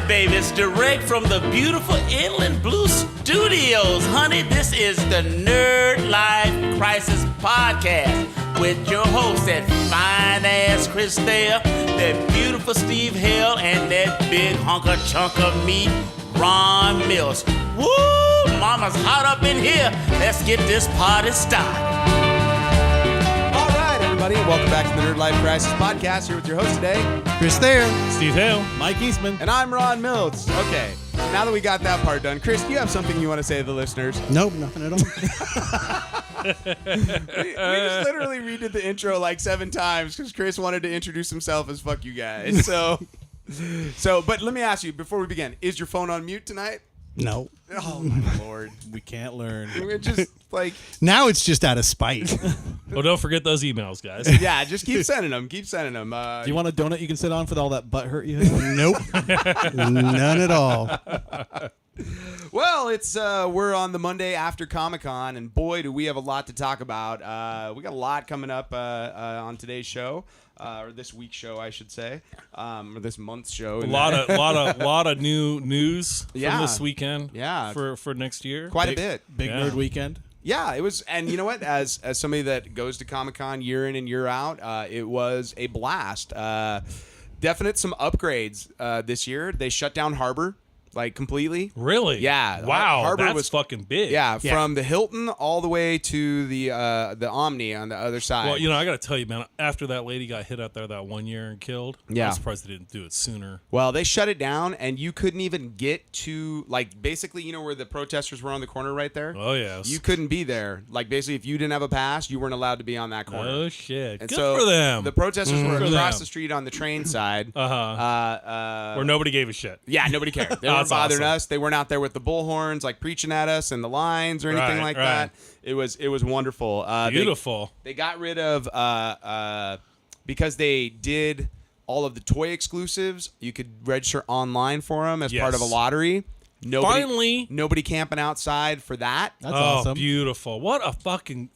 baby. It's direct from the beautiful Inland Blue Studios. Honey, this is the Nerdlife Crisis podcast with your host, that fine-ass Chris Thayer, that beautiful Steve Hale, and that big hunker chunk of meat, Ron Milts. Woo! Mama's hot up in here. Let's get this party started. Welcome back to the Nerdlife Crisis podcast. Here with your host today, Chris Thayer, Steve Hale, Mike Eastman, and I'm Ron Milts. Okay, now that we got that part done, Chris, do you have something you want to say to the listeners? Nope, nothing at all. we just literally redid the intro like 7 times because Chris wanted to introduce himself as "fuck you guys." So, but let me ask you before we begin: is your phone on mute tonight? No. Oh my lord, we can't learn. We're just like now it's just out of spite. Well, don't forget those emails, guys. Yeah, just keep sending them. Keep sending them. Do you want a donut you can sit on for all that butt hurt you have? Nope, none at all. Well, it's we're on the Monday after Comic-Con, and boy, do we have a lot to talk about. We got a lot coming up on today's show, or this week's show, I should say, or this month's show. A lot of new news from this weekend. Yeah, for next year. Quite a bit. Big nerd weekend. Yeah, it was, and you know what? As somebody that goes to Comic-Con year in and year out, it was a blast. Definite some upgrades this year. They shut down Harbor. Like completely. Really? Yeah. Wow. Harbor that's was fucking big. Yeah, from the Hilton all the way to the Omni on the other side. Well, I got to tell you, man. After that lady got hit out there that 1 year and killed, yeah. I'm surprised they didn't do it sooner. Well, they shut it down, and you couldn't even get to basically, where the protesters were on the corner right there. Oh yes. You couldn't be there. Like basically, if you didn't have a pass, you weren't allowed to be on that corner. Oh shit. And Good so for them. The protesters were across them. the street on the train side. Where nobody gave a shit. Yeah, nobody cared. They weren't bothering us. They weren't out there with the bullhorns, like preaching at us and the lines or anything like that. It was wonderful. Beautiful. They got rid of because they did all of the toy exclusives. You could register online for them as part of a lottery. Nobody camping outside for that. That's awesome. Beautiful.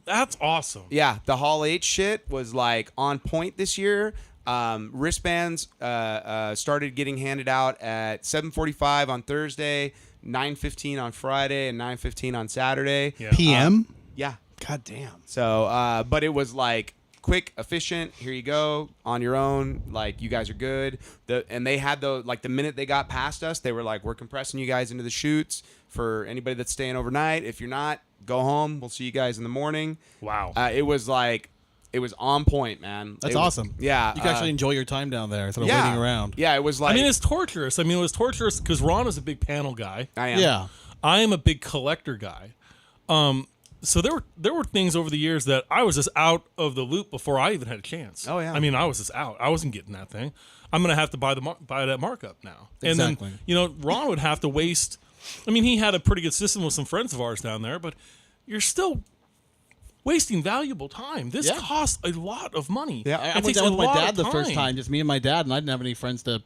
That's awesome. Yeah, the Hall H shit was like on point this year. Wristbands started getting handed out at 7:45 on Thursday, 9:15 on Friday, and 9:15 on Saturday. Yeah. PM? Yeah. God damn. So, but it was like quick, efficient. Here you go on your own. Like you guys are good. And they had the minute they got past us, they were like, "We're compressing you guys into the chutes for anybody that's staying overnight. If you're not, go home. We'll see you guys in the morning." Wow. It was on point, man. That's awesome. Yeah. You can actually enjoy your time down there instead of waiting around. Yeah, it was like... it's torturous. It was torturous because Ron is a big panel guy. I am. Yeah. I am a big collector guy. So there were things over the years that I was just out of the loop before I even had a chance. Oh, yeah. I was just out. I wasn't getting that thing. I'm going to have to buy that markup now. Exactly. And then, Ron would have to waste... he had a pretty good system with some friends of ours down there, but you're still... wasting valuable time. This costs a lot of money. Yeah, I went down with my dad the first time, just me and my dad, and I didn't have any friends to,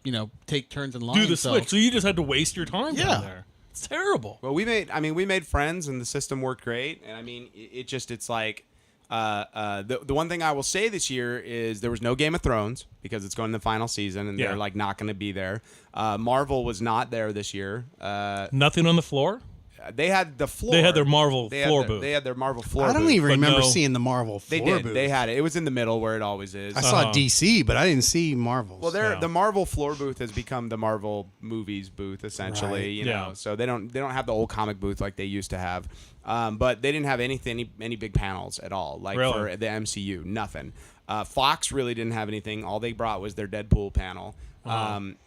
take turns in line. Do the switch. So you just had to waste your time down there. It's terrible. Well, we made friends, and the system worked great. And it's like, the one thing I will say this year is there was no Game of Thrones because it's going to the final season, and they're like not going to be there. Marvel was not there this year. Nothing on the floor. They had the floor. They had their Marvel floor booth. They had their Marvel floor booth. I don't even remember seeing the Marvel floor booth. They had it. It was in the middle where it always is. I saw DC, but I didn't see Marvel. Well, the Marvel floor booth has become the Marvel movies booth essentially. You know, so they don't have the old comic booth like they used to have. But they didn't have any big panels at all, like for the MCU. Nothing. Fox really didn't have anything. All they brought was their Deadpool panel.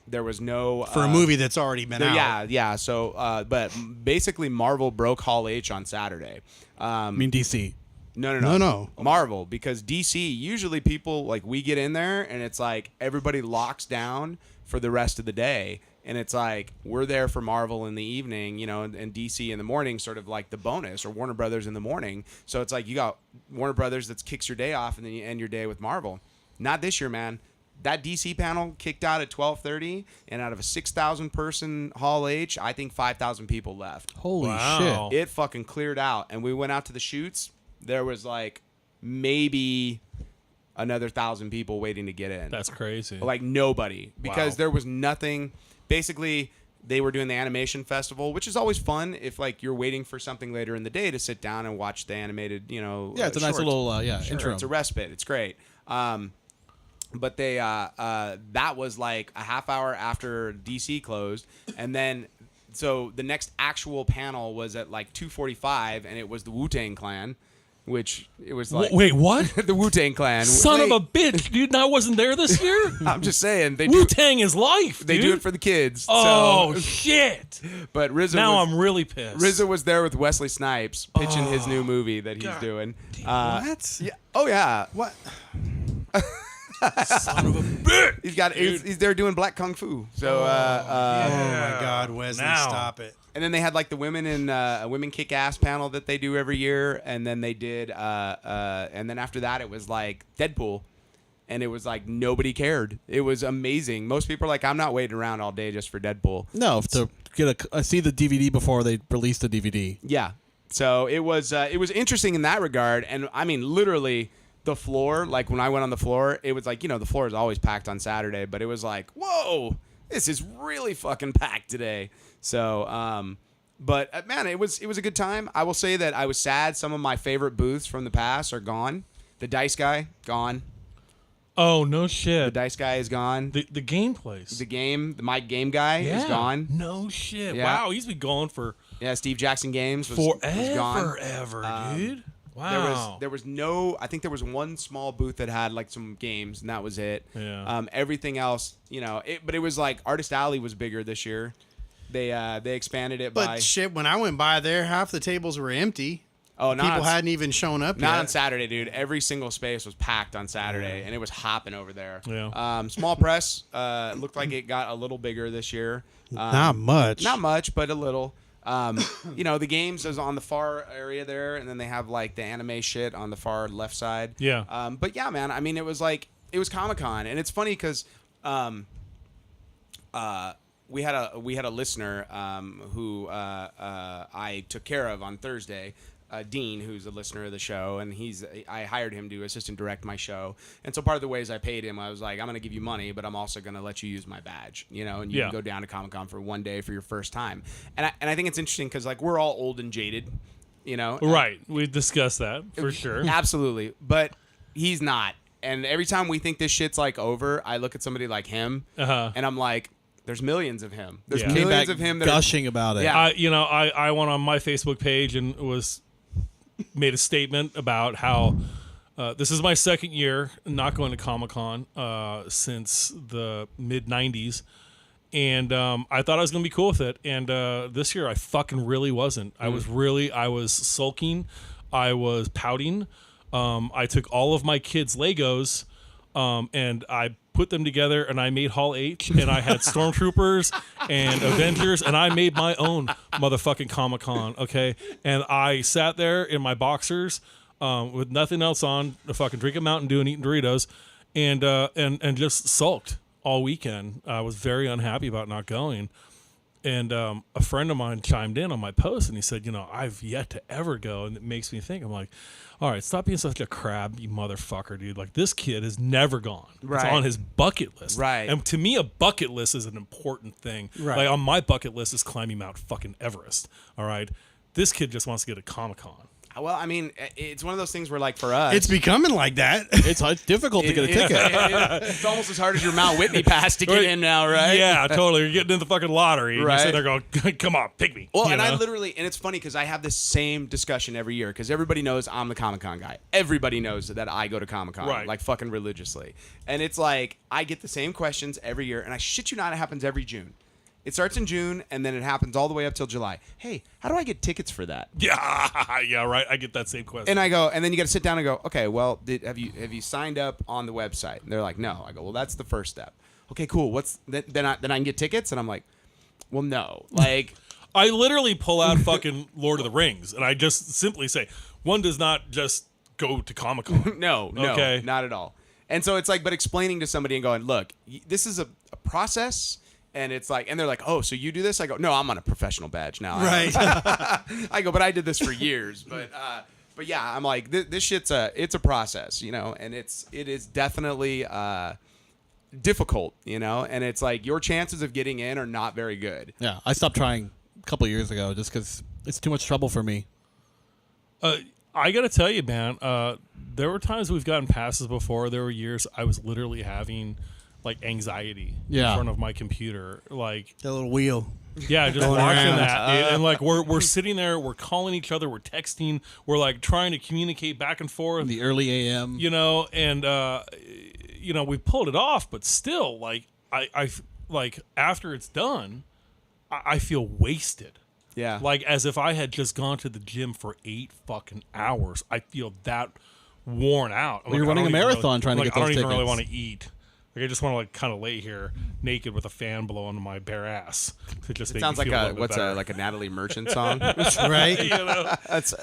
There was no for a movie that's already been out. Yeah. So, but basically, Marvel broke Hall H on Saturday. DC. No. Marvel, because DC usually people we get in there and it's like everybody locks down for the rest of the day, and it's like we're there for Marvel in the evening, and DC in the morning, sort of like the bonus, or Warner Brothers in the morning. So it's like you got Warner Brothers that kicks your day off, and then you end your day with Marvel. Not this year, man. That DC panel kicked out at 12:30, and out of a 6,000 person Hall H, I think 5,000 people left. Holy Wow. shit! It fucking cleared out, and we went out to the shoots. There was maybe another 1,000 people waiting to get in. That's crazy. Nobody, because there was nothing. Basically, they were doing the animation festival, which is always fun if like you're waiting for something later in the day to sit down and watch the animated, Yeah, it's a nice shorts. little intro. It's a respite. It's great. But they that was like a half hour after DC closed, and then so the next actual panel was at like 2:45, and it was the Wu-Tang Clan. Which it was like... Wait, what? The Wu-Tang Clan. Son of a bitch, dude. I wasn't there this year? I'm just saying. Wu-Tang is life, They dude. do it for the kids. Oh, so. shit. But RZA I'm really pissed. RZA was there with Wesley Snipes pitching his new movie that he's doing. What? Yeah. Oh, yeah. What? Son of a bitch. He's there doing black kung fu. So, Oh my God, Wesley, stop it. And then they had like the women in women kick ass panel that they do every year, and then they did and then after that it was like Deadpool, and it was like nobody cared. It was amazing. Most people are like, I'm not waiting around all day just for Deadpool. No, to get I see the DVD before they released the DVD. Yeah. So it was interesting in that regard, and I mean literally the floor, like when I went on the floor, it was like, the floor is always packed on Saturday, but it was like, whoa, this is really fucking packed today. So, but man, it was a good time. I will say that I was sad. Some of my favorite booths from the past are gone. The Dice Guy, gone. Oh, no shit. The Dice Guy is gone. The game place. The Mike Game Guy is gone. No shit. Yeah. Wow, he's been gone for Steve Jackson Games was gone. Forever, dude. Wow. There was no. I think there was one small booth that had like some games, and that was it. Yeah. Everything else, but it was like Artist Alley was bigger this year. They expanded it But shit, when I went by there, half the tables were empty. Oh, people hadn't even shown up yet. Not on Saturday, dude. Every single space was packed on Saturday, and it was hopping over there. Yeah. Small press looked like it got a little bigger this year. Not much. Not much, but a little. The games is on the far area there, and then they have like the anime shit on the far left side. Yeah. But yeah, man. I mean, it was Comic-Con, and it's funny because we had a listener who I took care of on Thursday. Dean, who's a listener of the show, and I hired him to assistant direct my show. And so part of the ways I paid him, I was like, I'm going to give you money, but I'm also going to let you use my badge, and you can go down to Comic-Con for one day for your first time. And I think it's interesting because like we're all old and jaded, Right. We discussed that for sure. Absolutely. But he's not. And every time we think this shit's like over, I look at somebody like him and I'm like, there's millions of him. There's millions of him that gushing about it. Yeah. I went on my Facebook page and made a statement about how this is my second year not going to Comic-Con since the mid-90s. And I thought I was going to be cool with it. And this year I fucking really wasn't. I was sulking. I was pouting. I took all of my kids' Legos and I put them together, and I made Hall H, and I had Stormtroopers and Avengers, and I made my own motherfucking Comic-Con, okay? And I sat there in my boxers with nothing else on, fucking drinking Mountain Dew and eating Doritos, and just sulked all weekend. I was very unhappy about not going. And a friend of mine chimed in on my post, and he said, I've yet to ever go, and it makes me think. I'm like, all right, stop being such a crab, you motherfucker, dude. Like, this kid has never gone. Right. It's on his bucket list. Right. And to me, a bucket list is an important thing. Right. Like, on my bucket list is climbing Mount fucking Everest, all right? This kid just wants to get a Comic-Con. Well, I mean, it's one of those things where, like, for us... It's becoming like that. It's difficult to get a ticket. It's almost as hard as your Mount Whitney pass to get in now, right? Yeah, totally. You're getting in the fucking lottery. And Right. you're sitting there going, come on, pick me. Well, and know? I literally... And it's funny because I have this same discussion every year because everybody knows I'm the Comic-Con guy. Everybody knows that I go to Comic-Con, Right. like, fucking religiously. And it's like, I get the same questions every year, and I shit you not, it happens every June. It starts in June, and then it happens all the way up till July. Hey, how do I get tickets for that? Yeah, right. I get that same question. And I go, and then you got to sit down and go, okay, well, have you signed up on the website? And they're like, no. I go, well, that's the first step. Okay, cool. Then I can get tickets, and I'm like, well, no. Like, I literally pull out fucking Lord of the Rings, and I just simply say, one does not just go to Comic-Con. no, Okay. not at all. And so it's like, but explaining to somebody and going, look, this is a process. And it's like, and they're like, oh, so you do this? I go, no, I'm on a professional badge now. Right. I go, but I did this for years. But yeah, I'm like, this shit's it's a process, and it is definitely difficult, and it's like your chances of getting in are not very good. Yeah, I stopped trying a couple of years ago just because it's too much trouble for me. I got to tell you, man, there were times we've gotten passes before. There were years I was literally having like anxiety in front of my computer. Like The little wheel. yeah, just watching that. Dude. And like we're sitting there, we're calling each other, we're texting, we're like trying to communicate back and forth. In the early AM. And we pulled it off, but still, like I like after it's done, I feel wasted. Yeah. Like as if I had just gone to the gym for 8 fucking hours. I feel that worn out. Well, you're running a marathon trying to get those I don't even really tickets. want to eat. Like I just want to like kind of lay here naked with a fan blowing on my bare ass. To just make Sounds me like feel a little bit better. like a Natalie Merchant song. Right? You know? That's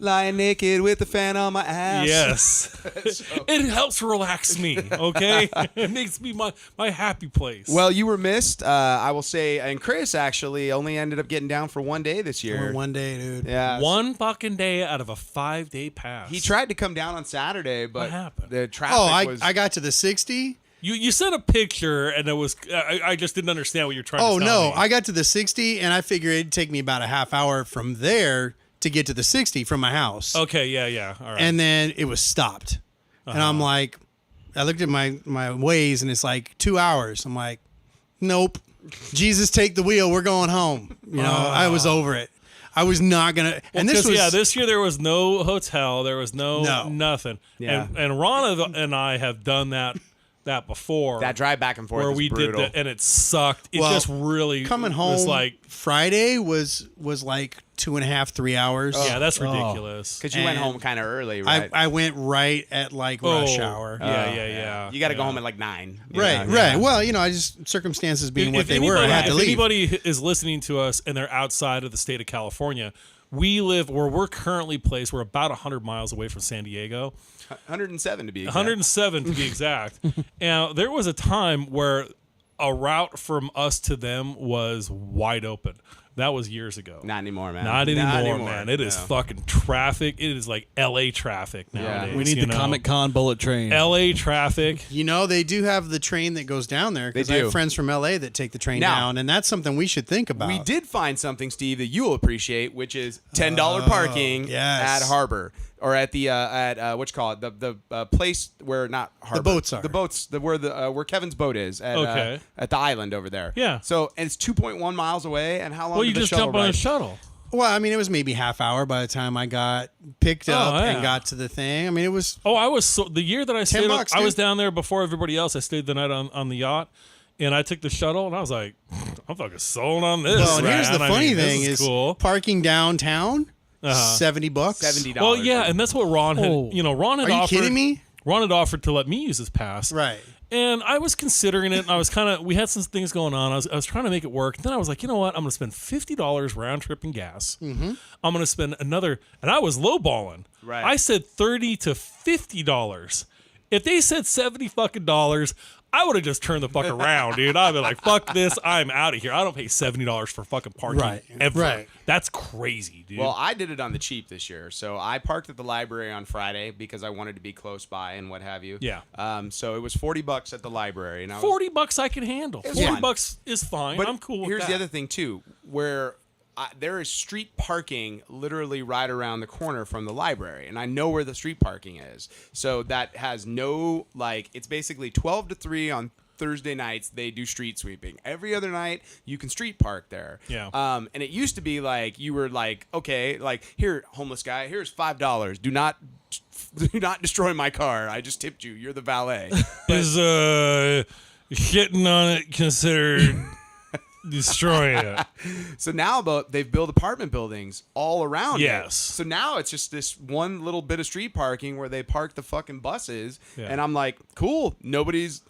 lying naked with the fan on my ass. Yes. It helps relax me, okay? It makes me my happy place. Well, you were missed. I will say, and Chris actually only ended up getting down for 1 day this year. Or one day, dude. Yeah. one fucking day out of a 5-day pass. He tried to come down on Saturday, but What happened? the traffic Oh, was. I got to the 60. You sent a picture, and it was I just didn't understand what you're trying to Oh, tell no. me. I got to the 60, and I figured it'd take me about a half hour from there to get to the 60 from my house. Okay, yeah. All right. And then it was stopped. And I'm like, I looked at my Waze, and it's like 2 hours. I'm like, nope. Jesus, take the wheel. We're going home. I was over it. I was not going to. And this was. this year there was no hotel. There was no nothing. Yeah. And Ron and I have done that before. that drive back and forth where was we brutal. did that, and it sucked. It Well, just really coming was home like, Friday was like 2.5, 3 hours. yeah, that's ridiculous. Because you went And home kind of early, right? I went right at like rush hour. Yeah. You got to go home at like 9. Right. Well, I just circumstances being what If they were, I had to if leave. anybody is listening to us and they're outside of the state of California, we live where we're currently placed. We're about 100 miles away from San Diego. 107 to be exact. 107 to be exact. And there was a time where a route from us to them was wide open. That was years ago. Not anymore, man. Not anymore, man. It is No. fucking traffic. It is like LA traffic nowadays. We need the Comic-Con bullet train. LA traffic. They do have the train that goes down there because They I do. have friends from LA that take the train Now- down, and that's something we should think about. We did find something, Steve, that you'll appreciate, which is $10 parking yes. at Harbor or at the what you call it, the place where not Harbor, boats are. the boats where Kevin's boat is at Okay. at the island over there. Yeah. So and it's 2.1 miles away, and how long? Well, did you the just shuttle jump on ride? a shuttle. Well, I mean, it was maybe half hour by the time I got picked up yeah. and got to the thing. I mean, it was. Oh, I was the year that I stayed. $10, I was dude. down there before everybody else. I stayed the night on the yacht, and I took the shuttle, and I was like, I'm fucking sold on this. Well, and here's the man. I funny mean, this thing is cool. parking downtown, $70. $70. Well, yeah, and that's what Ron had. Oh. Ron had Are you offered. kidding me? Ron had offered to let me use his pass. Right. And I was considering it, and I was we had some things going on. I was trying to make it work. Then I was like, you know what? I'm going to spend $50 round trip in gas. Mm-hmm. I'm going to spend another, and I was lowballing. Right. I said $30 to $50. If they said $70 fucking dollars, I would have just turned the fuck around, dude. I'd be like, fuck this. I'm out of here. I don't pay $70 for fucking parking Right. ever. Right. That's crazy, dude. Well, I did it on the cheap this year. So I parked at the library on Friday because I wanted to be close by and what have you. Yeah. So it was $40 at the library, and I was, $40 I can handle. It's $40 fine. is fine. But I'm cool with here's that. the other thing too, where there is street parking literally right around the corner from the library, and I know where the street parking is. So that has no it's basically 12 to 3 on Thursday nights. They do street sweeping. Every other night you can street park there. Yeah. And it used to be like you were like, okay, like here, homeless guy, here's $5. Do not destroy my car. I just tipped you. You're the valet. Is shitting on it considered destroying it? So now they've built apartment buildings all around. Yes. it. So now it's just this one little bit of street parking where they park the fucking buses, Yeah. and I'm like, cool. Nobody's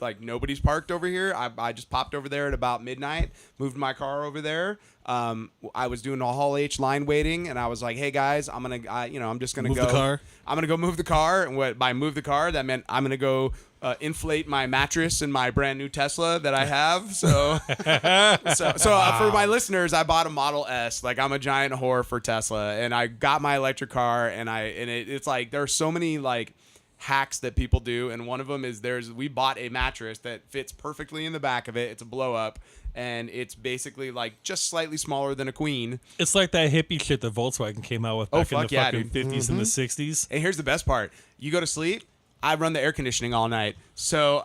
parked over here. I just popped over there at about midnight, moved my car over there. I was doing a Hall H line waiting, and I was like, hey guys, I'm just gonna Move go. the car? I'm gonna go move the car, and by move the car, that meant I'm gonna go inflate my mattress in my brand new Tesla that I have. So, for my listeners, I bought a Model S. Like, I'm a giant whore for Tesla, and I got my electric car, and it's like there are so many hacks that people do, and one of them is we bought a mattress that fits perfectly in the back of it. It's a blow up, and it's basically like just slightly smaller than a queen. It's like that hippie shit that Volkswagen came out with back in the fucking 50s and the 60s. And here's the best part: you go to sleep. I run the air conditioning all night. So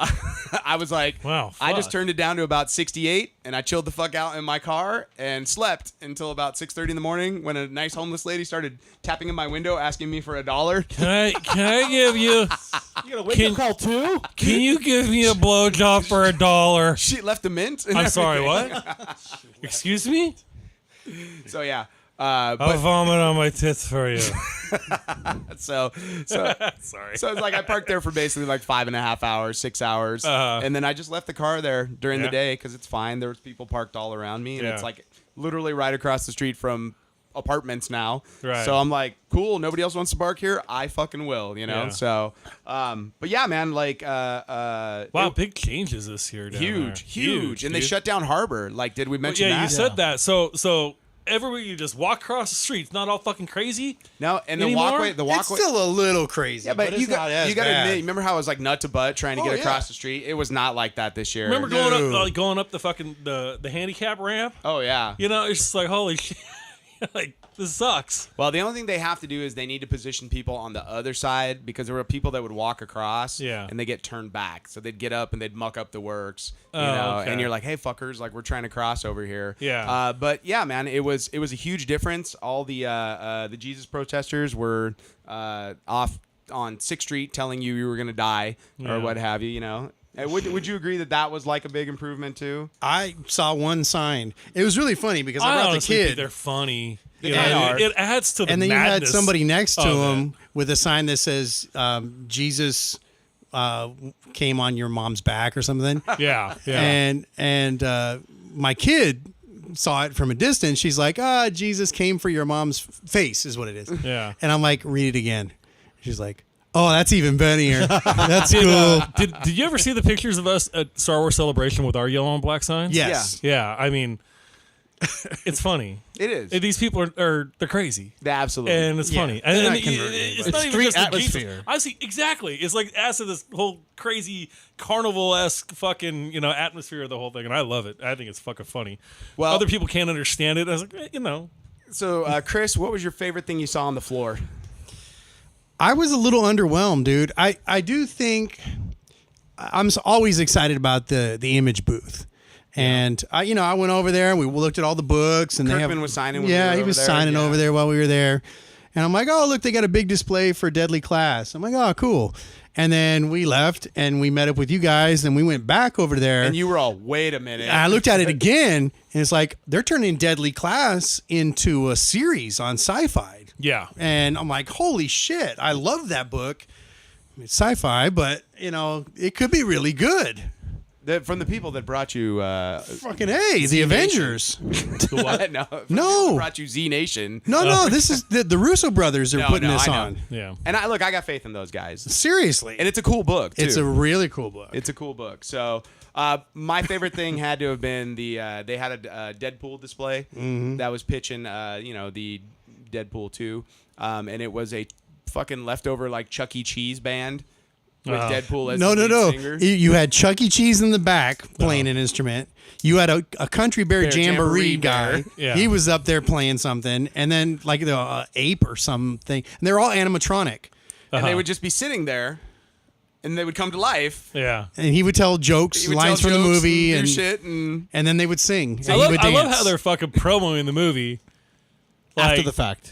I was like, wow, I just turned it down to about 68 and I chilled the fuck out in my car and slept until about 6:30 in the morning when a nice homeless lady started tapping in my window asking me for $1. Can I give you... You got a wake-up call too? Can you give me a blowjob for $1? She left a mint. And I'm sorry, everything. what? Excuse me? So yeah. I'll vomit on my tits for you. So Sorry. So it's like I parked there for basically like 5.5 hours, 6 hours, and then I just left the car there during the day because it's fine. There was people parked all around me, and it's like literally right across the street from apartments now. Right. So I'm like, cool. Nobody else wants to park here. I fucking will, you know. Yeah. So, but yeah, man, like, wow, big changes this year. Down huge, there. and they shut down Harbor. Like, did we mention that? You said that. So. Everywhere you just walk across the street, it's not all fucking crazy. No, and anymore? the walkway. It's still a little crazy. Yeah, but you got to bad. admit. Remember how it was like nut to butt trying to get across the street? It was not like that this year. Remember going up the fucking the handicap ramp? Oh yeah. You know, it's just like holy shit. Like this sucks. Well, the only thing they have to do is they need to position people on the other side because there were people that would walk across and they get turned back. So they'd get up and they'd muck up the works, you know, okay. and you're like, hey, fuckers, like we're trying to cross over here. Yeah. But yeah, man, it was a huge difference. All the Jesus protesters were off on 6th Street telling you were going to die or what have you, you know. Would you agree that was like a big improvement too? I saw one sign. It was really funny because I I brought the honestly kid. think they're funny. They You know, are. it adds to the And then you had madness somebody next to of him it. with a sign that says Jesus came on your mom's back or something. Yeah. And my kid saw it from a distance. She's like, Jesus came for your mom's face is what it is. Yeah. And I'm like, read it again. She's like, oh, that's even better. That's cool. Did you ever see the pictures of us at Star Wars Celebration with our yellow and black signs? Yes. Yeah. I mean, it's funny. It is. These people they're crazy. Absolutely. And it's funny. They're And not it's converting not even street just the atmosphere. Jesus. I see exactly. It's like adds to this whole crazy carnival-esque fucking atmosphere of the whole thing, and I love it. I think it's fucking funny. Well, other people can't understand it. I was like, So, Chris, what was your favorite thing you saw on the floor? I was a little underwhelmed, dude. I do think I'm always excited about the image booth. And I went over there and we looked at all the books and Kirkman was signing when yeah, we were he over was there. signing Yeah. over there while we were there. And I'm like, oh, look, they got a big display for Deadly Class. I'm like, oh, cool. And then we left and we met up with you guys and we went back over there. And you were all, wait a minute. And I looked at it again and it's like they're turning Deadly Class into a series on Sci-Fi. yeah. And I'm like, holy shit, I love that book. It's sci-fi, but, it could be really good. From the people that brought you... Fucking A, the Avengers. the what? No. from the No. people that brought you Z Nation. No, this is the Russo brothers are putting this I know. on. Yeah. And I got faith in those guys. Seriously. And it's a cool book, too. It's a really cool book. It's a cool book. So my favorite thing had to have been they had a Deadpool display that was pitching, the Deadpool 2. And it was a fucking leftover, like, Chuck E. Cheese band with Deadpool as the lead singer. You had Chuck E. Cheese in the back playing an instrument. You had a Country Bear Jamboree guy. Bear. Yeah. He was up there playing something. And then, like, the ape or something. And they're all animatronic. And they would just be sitting there, and they would come to life. Yeah. And he would tell jokes, He would lines tell from the jokes movie. and And, do shit, and and then they would sing. And I he love, would I love dance. how they're fucking promoting the movie After like, the fact.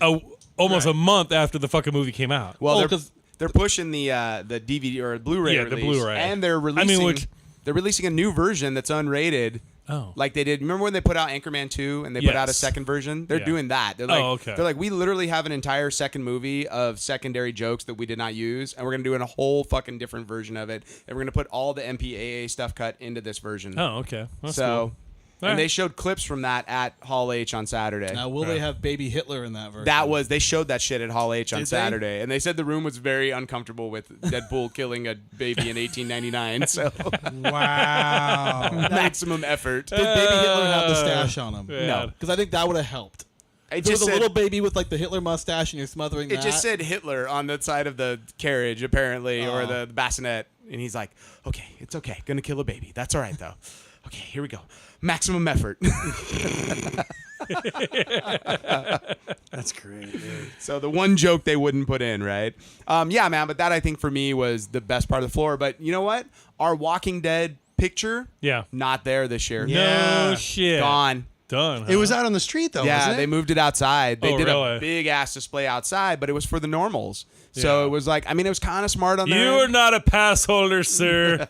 Almost a month after the fucking movie came out. well, Oh, they're pushing the DVD or Blu-ray Yeah, the release, Blu-ray. and they're releasing. which- They're releasing a new version that's unrated. Oh. Like they did. Remember when they put out Anchorman 2 and they put out a Yes. second version? They're Yeah. doing that. They're like, okay. They're like, we literally have an entire second movie of secondary jokes that we did not use, and we're gonna do a whole fucking different version of it, and we're gonna put all the MPAA stuff cut into this version. Oh, okay. That's so, cool. and All they right. showed clips from that at Hall H on Saturday. Now, will they have Baby Hitler in that version? They showed that shit at Hall H on Did they? Saturday, and they said the room was very uncomfortable with Deadpool killing a baby in 1899. So Wow. maximum effort. Did Baby Hitler have the stash on him? Yeah. No, because I think that would have helped. It There just was a said, little baby with like the Hitler mustache, and you're smothering it that. just said Hitler on the side of the carriage, apparently, or the bassinet. And he's like, okay, it's okay. Gonna kill a baby. That's all right, though. Okay, here we go. Maximum effort. That's great, dude. So the one joke they wouldn't put in, right? Yeah, man, but that I think for me was the best part of the floor. But you know what? Our Walking Dead picture, Yeah. not there this year. Yeah. No shit. Gone. Done. It was out on the street though. Yeah, wasn't it? they moved it outside. They Oh, did really? a big ass display outside, but it was for the normals. Yeah. So it was like, I mean, it was kind of smart on You their are not a pass holder, sir.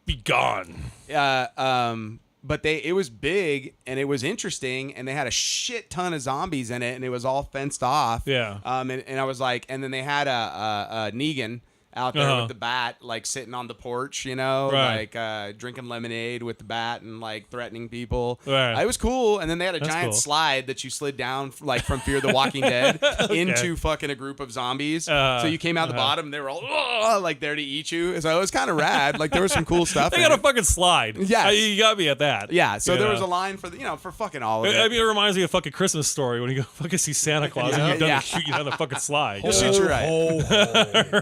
Be gone. but it was big and it was interesting and they had a shit ton of zombies in it and it was all fenced off. Yeah. And I was like, and then they had a Negan out there with the bat, like sitting on the porch, you know, Right. like drinking lemonade with the bat and like threatening people. Right. It was cool. And then they had a That's giant cool. slide that you slid down like from Fear the Walking Dead into fucking a group of zombies. So you came out the bottom and they were all like there to eat you. So it was kind of rad. Like there was some cool stuff. They in got a it. fucking slide. Yes. You got me at that. Yeah, so You there know? was a line for for fucking all of it. I mean, it reminds me of fucking Christmas Story when you go fucking see Santa Claus and you've done to shoot you down the fucking slide. He'll shoot you right.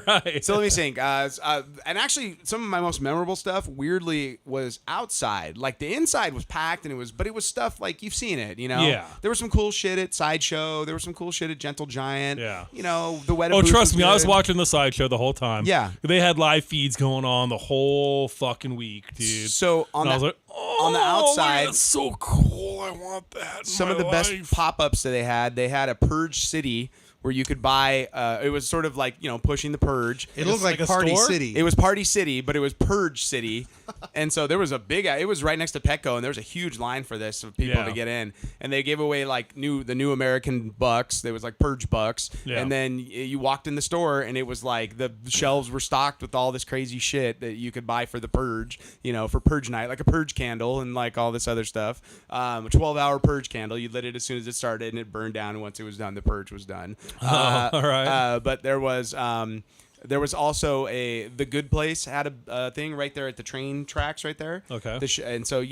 Right. So let me think. And actually, some of my most memorable stuff, weirdly, was outside. Like the inside was packed, and it was stuff like you've seen it. You know, Yeah. There was some cool shit at Sideshow. There was some cool shit at Gentle Giant. Yeah. You know, the Weta Oh, booth trust me, I was good. watching the sideshow the whole time. Yeah. They had live feeds going on the whole fucking week, dude. So on And I was the like, on the outside, that's so cool. I want that. in some my of the best life. pop-ups that they had a Purge City where you could buy. It was sort of like pushing the Purge. It looked like like a Party store? City. It was Party City, but it was Purge City. And so there was it was right next to Petco, and there was a huge line for this of people Yeah. to get in. And they gave away like the new American bucks. There was like Purge bucks. Yeah. And then you walked in the store, and it was like the shelves were stocked with all this crazy shit that you could buy for the Purge, for Purge night, like a Purge candle and like all this other stuff. A 12-hour Purge candle. You lit it as soon as it started, and it burned down. And once it was done, the Purge was done. All right. But there was also the Good Place had a thing right there at the train tracks right there. Okay. And so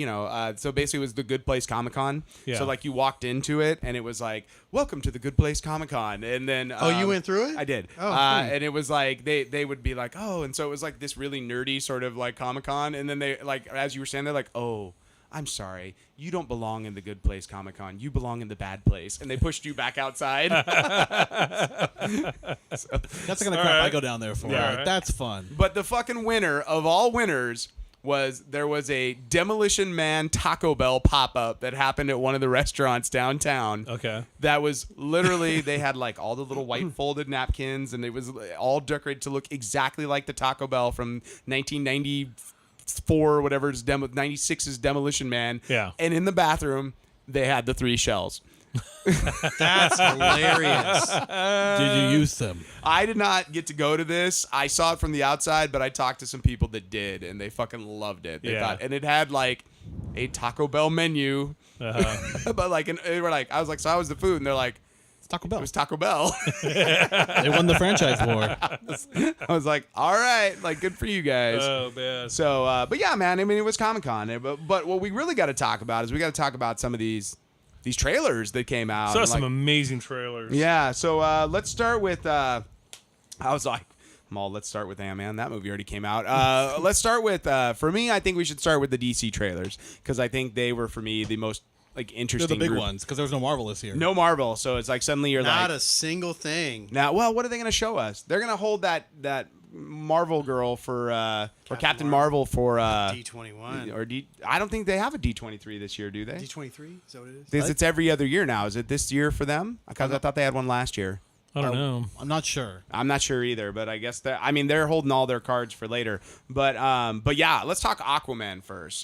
so basically it was the Good Place Comic Con. Yeah. So like you walked into it and it was like, welcome to the Good Place Comic Con, and then you went through it? I did. Oh, cool. And it was like they would be like, oh, and so it was like this really nerdy sort of like Comic Con, and then they like as you were saying, they're like, oh, I'm sorry, you don't belong in the Good Place Comic Con. You belong in the bad place. And they pushed you back outside. That's the kind of crap I go down there for. Yeah, Like, right. that's fun. But the fucking winner of all winners was there was a Demolition Man Taco Bell pop-up that happened at one of the restaurants downtown. Okay. That was literally, they had like all the little white folded napkins, and it was all decorated to look exactly like the Taco Bell from 1994 or whatever, 96's Demolition Man. Yeah. And in the bathroom, they had the 3 shells. That's hilarious. Did you use them? I did not get to go to this. I saw it from the outside, but I talked to some people that did, and they fucking loved it. They Yeah. thought, and it had like a Taco Bell menu, but like, and they were like, I was like, so how was the food? And they're like, It's Taco it Bell. was Taco Bell. They won the franchise war. I was like, all right, like good for you guys. Oh man. So, but yeah, man. I mean, it was Comic-Con, but what we really got to talk about is we got to talk about some of these trailers that came out. Saw and, some like, amazing trailers. yeah. So let's start with. I was like, let's start with Ant-Man. That movie already came out. Let's start with. For me, I think we should start with the DC trailers because I think they were for me the most like They're interesting. the big group. ones because there was no Marvel this year. No Marvel, so it's like suddenly you're Not like a single thing. now. Well, what are they going to show us? They're going to hold that Marvel girl for or Captain Marvel for D21. or I don't think they have a D23 this year, do they? D23? Is that what it is? Because it's every other year now. Is it this year for them? Because I thought they had one last year. I don't know. I'm not sure. I'm not sure either, but I guess they're holding all their cards for later. But yeah, let's talk Aquaman first.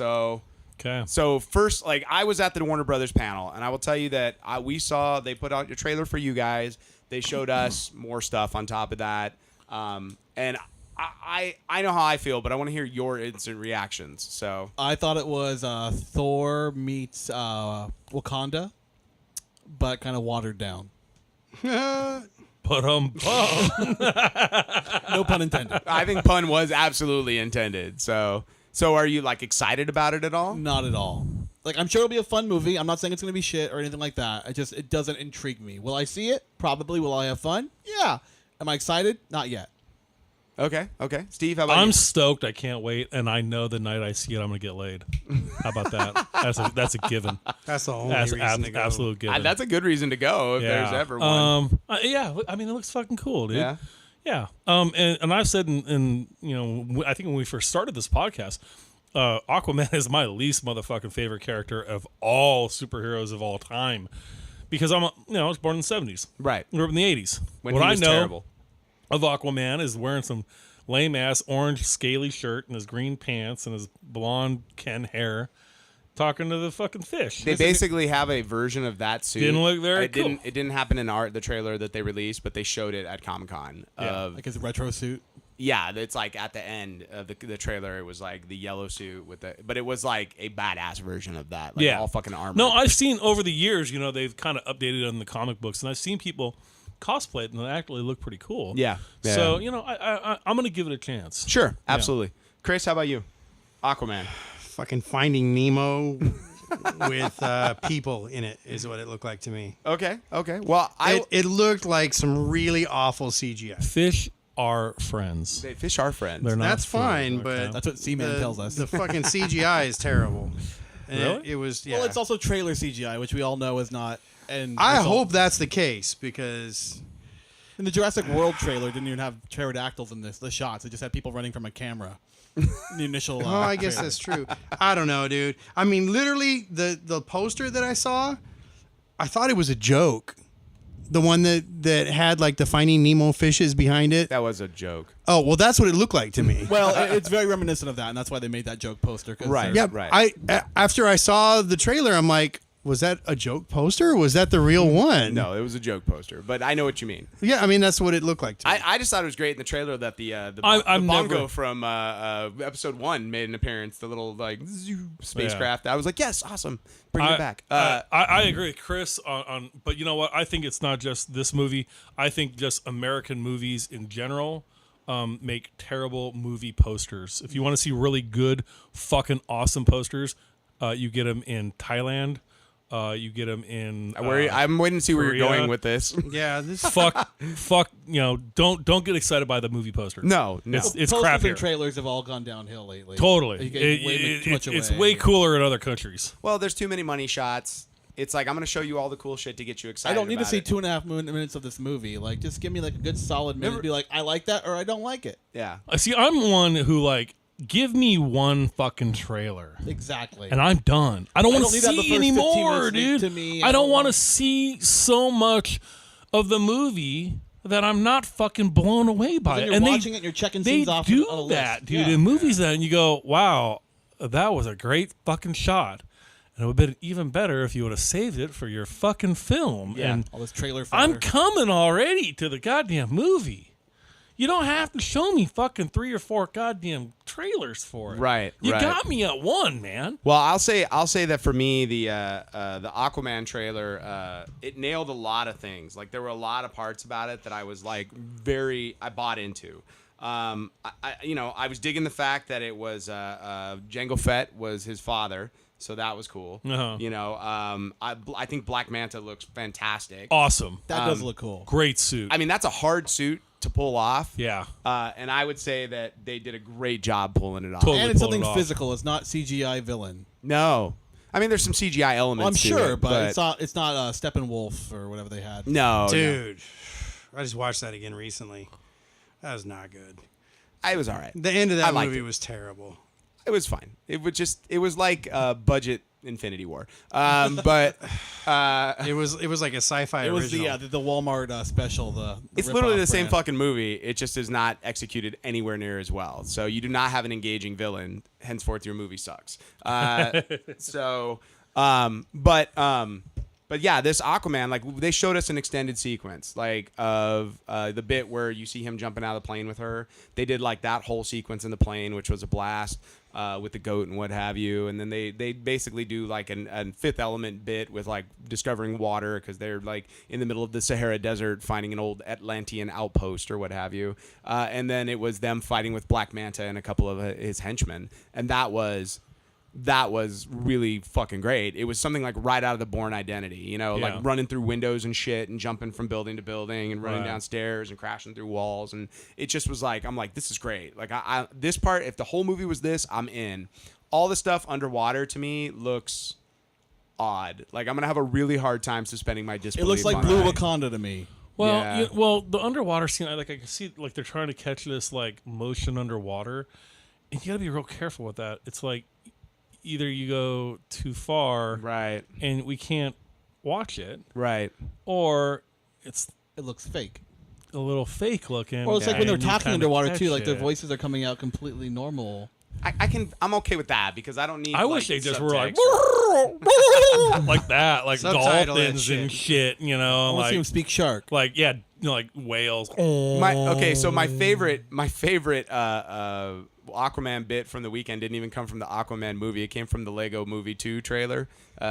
Okay. So first, like I was at the Warner Brothers panel, and I will tell you that they put out a trailer for you guys. They showed us more stuff on top of that, and I know how I feel, but I want to hear your instant reactions. So I thought it was Thor meets Wakanda, but kind of watered down. But No pun intended. I think pun was absolutely intended. So are you like excited about it at all? Not at all. Like, I'm sure it'll be a fun movie. I'm not saying it's going to be shit or anything like that. It doesn't intrigue me. Will I see it? Probably. Will I have fun? Yeah. Am I excited? Not yet. Okay. Steve, how about I'm you? stoked. I can't wait, and I know the night I see it, I'm gonna get laid. How about that? That's a given. That's the only That's reason to go. absolute given. That's a good reason to go if there's ever one. Yeah. I mean, it looks fucking cool, dude. Yeah. Yeah. And I've said in I think when we first started this podcast, Aquaman is my least motherfucking favorite character of all superheroes of all time, because I was born in the 70s. Right. Grew up in the 80s. When what he I was know terrible. of Aquaman is wearing some lame ass orange scaly shirt and his green pants and his blonde Ken hair, talking to the fucking fish. They basically have a version of that suit. Didn't look very cool. It didn't happen in the trailer that they released, but they showed it at Comic-Con. Like his retro suit. Yeah, it's like at the end of the trailer, it was like the yellow suit but it was like a badass version of that. Like all fucking armor. No, I've seen over the years, they've kind of updated it in the comic books, and I've seen people cosplay it, and they actually look pretty cool. Yeah. So, I'm going to give it a chance. Sure, absolutely. Chris, how about you? Aquaman. Fucking Finding Nemo with people in it is what it looked like to me. Okay. Well, It looked like some really awful CGI. Fish are friends. fish are friends. They're not That's fine, friends, but okay? That's what Seaman tells us. The fucking CGI is terrible. And Really? It was, yeah. Well, it's also trailer CGI, which we all know is not. And I hope that's the case because in the Jurassic World trailer, didn't even have pterodactyls in the shots. It just had people running from a camera. The initial. oh, I guess trailer. that's true. I don't know, dude. I mean, literally, the poster that I saw, I thought it was a joke. The one that had like the Finding Nemo fishes behind it. That was a joke. Oh, well, that's what it looked like to me. Well, it's very reminiscent of that, and that's why they made that joke poster. Right. Yeah, Right. After I saw the trailer, I'm like, was that a joke poster? Or was that the real one? No, it was a joke poster, but I know what you mean. Yeah, I mean that's what it looked like to me. I just thought it was great in the trailer that the I'm bongo never- from episode 1 made an appearance. The little like spacecraft. I was like, yes, awesome, bring it back. I agree with Chris on, but you know what? I think it's not just this movie. I think just American movies in general make terrible movie posters. If you want to see really good, fucking awesome posters, you get them in Thailand. You get them in. I'm waiting to see where Korea. you're going with this. yeah, this fuck. Don't get excited by the movie poster. No. It's Posters crap here. and trailers have all gone downhill lately. Totally. You get too much It's away. way cooler in other countries. Well, there's too many money shots. It's like I'm going to show you all the cool shit to get you I excited. don't need to about see it. 2.5 minutes of this movie. Like, just give me like a good solid minute. Be like, I like that or I don't like it. Yeah. See, I'm one who give me one fucking trailer. Exactly. And I'm done. I don't want to don't need that the see first 15 anymore, minutes dude. to me. I don't want to see so much of the movie that I'm not fucking blown away by then it. you're and watching it and you're checking scenes off do on a list. that, dude. Yeah. In movies, then you go, wow, that was a great fucking shot. And it would have been even better if you would have saved it for your fucking film. Yeah. And all this trailer I'm fodder. coming already to the goddamn movie. You don't have to show me fucking 3 or 4 goddamn trailers for it. Right, You right. got me at one, man. Well, I'll say that for me, the Aquaman trailer, it nailed a lot of things. Like there were a lot of parts about it that I was like I bought into. I was digging the fact that it was Jango Fett was his father, so that was cool. Uh-huh. I think Black Manta looks fantastic. Awesome. That does look cool. Great suit. I mean, that's a hard suit to pull off. Yeah. And I would say that they did a great job pulling it off. Totally. And it's pulled it something off. physical. It's not CGI villain. No. I mean, there's some CGI elements Well, I'm to sure, it, but it's not Steppenwolf or whatever they had. No. dude. I just watched that again recently. That was not good. It was all right. The end of I that liked movie it. was terrible. It was fine. It was like budget Infinity War. But It was like a sci-fi It was original. the Walmart special. it's literally the same fucking movie. It just is not executed anywhere near as well. So you do not have an engaging villain. Henceforth, your movie sucks. But yeah, this Aquaman, like they showed us an extended sequence, like of the bit where you see him jumping out of the plane with her. They did like that whole sequence in the plane, which was a blast with the goat and what have you. And then they basically do like a Fifth Element bit with like discovering water because they're like in the middle of the Sahara Desert finding an old Atlantean outpost or what have you. And then it was them fighting with Black Manta and a couple of his henchmen, and that was that was really fucking great. It was something like right out of the Bourne Identity, you know, Yeah. like running through windows and shit and jumping from building to building and running Right. downstairs and crashing through walls. And it just was like, I'm like, this is great. Like I this part, if the whole movie was this, I'm in. All the stuff underwater to me looks odd. Like I'm going to have a really hard time suspending my disbelief. It looks like on Blue that. Wakanda to me. Well, Yeah. well, the underwater scene, I can see like they're trying to catch this like motion underwater, and you got to be real careful with that. It's like either you go too far, Right. and we can't watch it, Right. or it's It looks fake. a little fake looking. Or it's like when they're and you talking kinda underwater catch too, like their it. voices are coming out completely normal. I'm okay with that because I don't need. I like, wish they just were like subtext. like that, like Subtitle that dolphins and shit. shit, you I know, want to see him like speak shark. yeah, like whales. So my favorite Aquaman bit from the weekend didn't even come from the Aquaman movie. It came from the Lego Movie 2 trailer.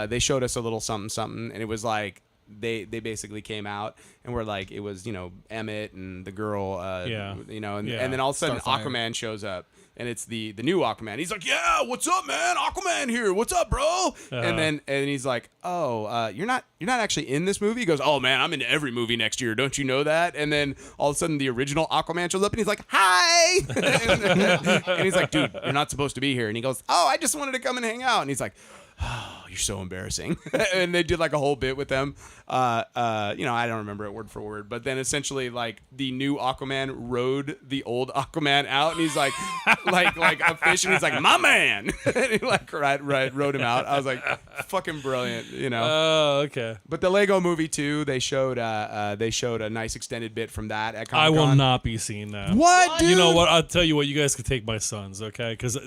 They showed us a little something, and it was like they basically came out and were like, it was, you know, Emmett and the girl, Yeah. you know, and Yeah. then all of a sudden Starfire. Aquaman shows up. And it's the new Aquaman. He's like, yeah, what's up, man? Aquaman here. What's up, bro? And he's like, oh, you're not actually in this movie. He goes, oh man, I'm in every movie next year. Don't you know that? And then all of a sudden, the original Aquaman shows up, and he's like, hi. And he's like, dude, you're not supposed to be here. And he goes, oh, I just wanted to come and hang out. And he's like, oh, you're so embarrassing. And they did like a whole bit with them. You know, I don't remember it word for word, but then essentially like the new Aquaman rode the old Aquaman out, and he's like a fish, and he's like, my man. And he like rode him out. I was like, fucking brilliant, you know. Oh, okay. But the Lego Movie 2, they showed a nice extended bit from that at I Comic-Con. will not be seeing that. What, dude? You know what? I'll tell you what. You guys could take my sons, okay? Because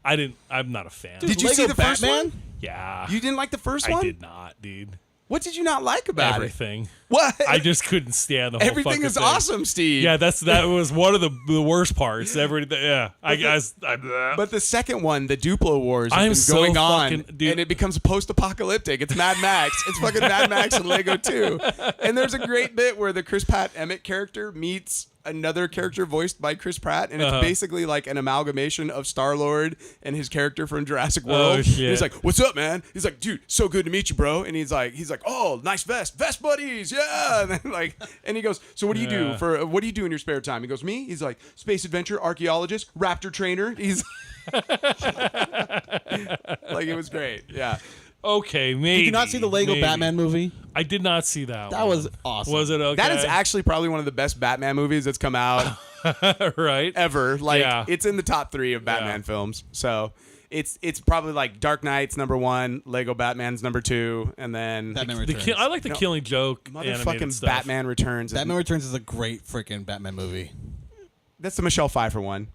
I'm not a fan. Did you Lego see the first Batman? one? Yeah. You didn't like the first I one? did not, dude. What did you not like about Everything. it? What? I just couldn't stand the whole Everything fucking is thing. awesome, Steve. Yeah, that was one of the worst parts. Yeah. But the second one, the Duplo Wars, I'm is so going on, fucking- dude. and it becomes post-apocalyptic. It's Mad Max. It's fucking Mad Max and Lego 2. And there's a great bit where the Chris Pratt Emmett character meets another character voiced by Chris Pratt, and it's basically like an amalgamation of Star-Lord and his character from Jurassic World. Oh, shit. And he's like, "What's up, man?" He's like, "Dude, so good to meet you, bro." And he's like, "Oh, nice vest buddies, yeah." And then and he goes, "So what do you do what do you do in your spare time?" He goes, "Me?" He's like, "Space adventure, archaeologist, raptor trainer." He's like, it was great, yeah. Okay, maybe. Did you not see the Lego maybe. Batman movie? I did not see that. That one. was awesome. Was it okay? That is actually probably one of the best Batman movies that's come out right. ever. Like, Yeah. it's in the top 3 of Batman Yeah. films. So it's probably like Dark Knight's number 1, Lego Batman's number 2, and then Batman The Returns. I like the Killing Joke animated motherfucking stuff. Batman Returns. Batman Returns is a great freaking Batman movie. That's the Michelle Pfeiffer one.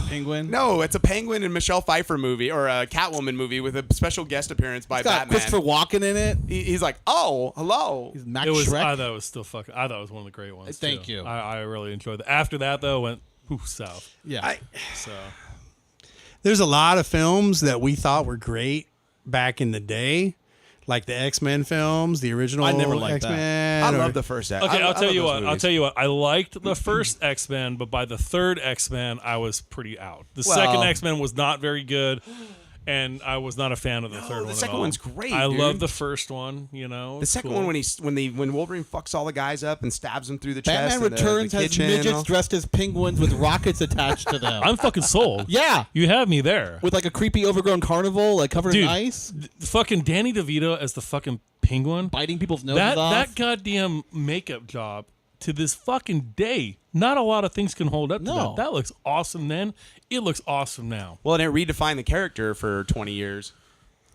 Penguin. No, it's a Penguin and Michelle Pfeiffer movie, or a Catwoman movie with a special guest appearance by It's got Batman. Christopher Walken in it. He's like, oh, hello. He's Max It was. Shrek. I thought it was still fucking. I thought it was one of the great ones. Thank too. you. I really enjoyed that. After that though, went south. Yeah. So There's a lot of films that we thought were great back in the day, like the X-Men films, the original I never liked that. X-Men. I or- love the first X. okay, I'll tell you what. I'll I liked the first X-Men, but by the third X-Men, I was pretty out. The Well- second X-Men was not very good, and I was not a fan of the third one. the at second all. one's great, I dude. love the first one. You know, The second cool. one when Wolverine fucks all the guys up and stabs them through the chest. Batman and Returns the has kitchen and midgets all- dressed as penguins with rockets attached to them. I'm fucking sold. Yeah. You have me there. With like a creepy overgrown carnival, like covered Dude, in ice, Fucking Danny DeVito as the fucking penguin. biting people's noses That off. goddamn makeup job to this fucking day. Not a lot of things can hold up to No. that. That looks awesome then. It looks awesome now. Well, and it redefined the character for 20 years.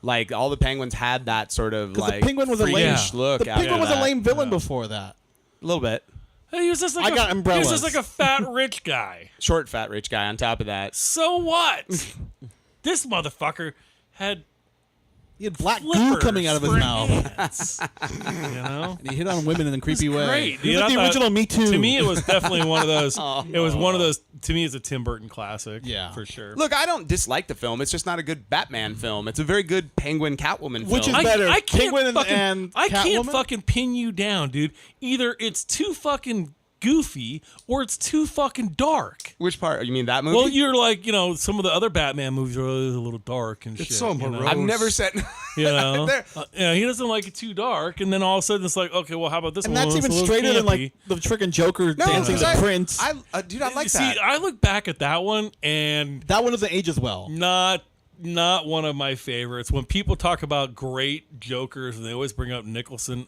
Like, all the Penguins had that sort of, Because like, the penguin was a lame freakish look. The penguin after was a that. lame villain before that. A little bit. He was just like I got He umbrellas. was just like a fat rich guy. Short, fat, rich guy on top of that. So what? This motherfucker had He had black goo flippers coming out of his for mouth. hands. You know? And he hit on women in a creepy way. Great. He dude. was I like the thought- original Me Too. To me, it was definitely one of those. It was one of those. To me, it's a Tim Burton classic. Yeah. for sure. Look, I don't dislike the film. It's just not a good Batman film. It's a very good Penguin Catwoman film. Which is better, can't Penguin fucking, and I can't Catwoman? fucking pin you down, dude. Either it's too fucking goofy or it's too fucking dark. Which part? You mean that movie? Well, you're like, some of the other Batman movies are a little dark and shit. It's so morose. I've never said. He There- doesn't like it too dark, and then all of a sudden it's like, okay, well, how about this And one? that's It's even a little straighter than like campy. the freaking Joker dancing because the Prince. Dude, I like See, that. I look back at that one and that one doesn't age as well. not one of my favorites. When people talk about great Jokers and they always bring up Nicholson,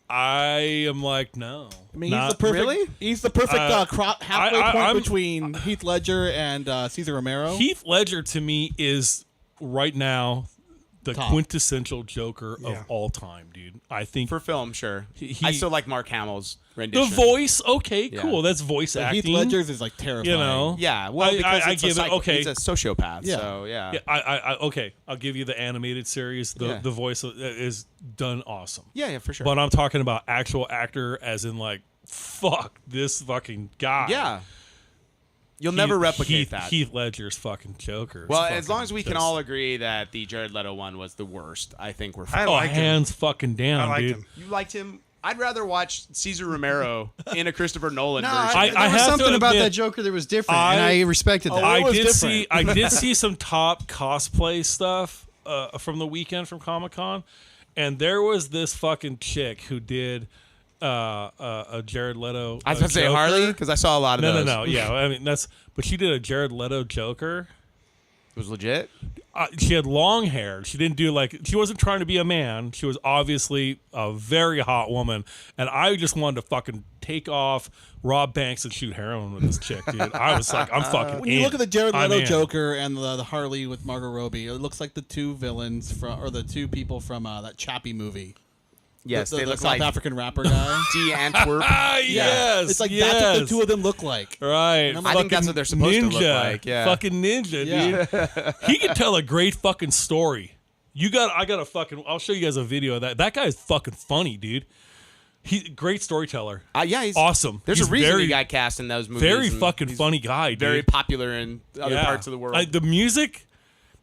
I am like, no. I mean, he's the perfect. really? He's the perfect halfway point I'm- between Heath Ledger and Cesar Romero. Heath Ledger to me is right now the Top. quintessential Joker Yeah. of all time, dude. I think For film, sure. He- I still like Mark Hamill's rendition. the voice, okay, Yeah. cool. That's voice But acting. Heath Ledger's is like terrifying. Yeah, well, because I it's give a it okay. He's a sociopath. Yeah. So yeah. Yeah, I okay. I'll give you the animated series. The Yeah. the voice is done awesome. Yeah, for sure. But I'm talking about actual actor, as in like, fuck this fucking guy. yeah, you'll never replicate that. Heath Ledger's fucking Joker. Well, It's as long as we can just- all agree that the Jared Leto one was the worst, I think we're I fine. Oh, liked him. hands fucking down, I liked dude. him. You liked him? I'd rather watch Cesar Romero in a Christopher Nolan No, version. I there was have to something about admit, that Joker that was different, and I- I respected that. it I was did different. I did see some top cosplay stuff from the weekend from Comic-Con, and there was this fucking chick who did a Jared Leto. I was going to say Joker. Harley because I saw a lot of those. No. Yeah, I mean but she did a Jared Leto Joker. It was legit. She had long hair. She didn't do she wasn't trying to be a man. She was obviously a very hot woman. And I just wanted to fucking take off, rob banks, and shoot heroin with this chick, dude. I was like, I'm fucking When you in. look at the Jared I'm Leto in. Joker and the Harley with Margot Robbie, it looks like the two villains or the two people from that Chappie movie. Yes, the, they the look South like African rapper guy. D. Antwerp. Ah, yes. It's like yes. that's what the two of them look like. Right. I think that's what they're supposed to ninja. look like, yeah. Fucking ninja, dude. He can tell a great fucking story. I'll show you guys a video of that. That guy is fucking funny, dude. He's a great storyteller. Yeah, he's Awesome. There's He's a reason very, he got cast in those movies. very and fucking he's funny guy, dude. Very popular in other Yeah. parts of the world. The music,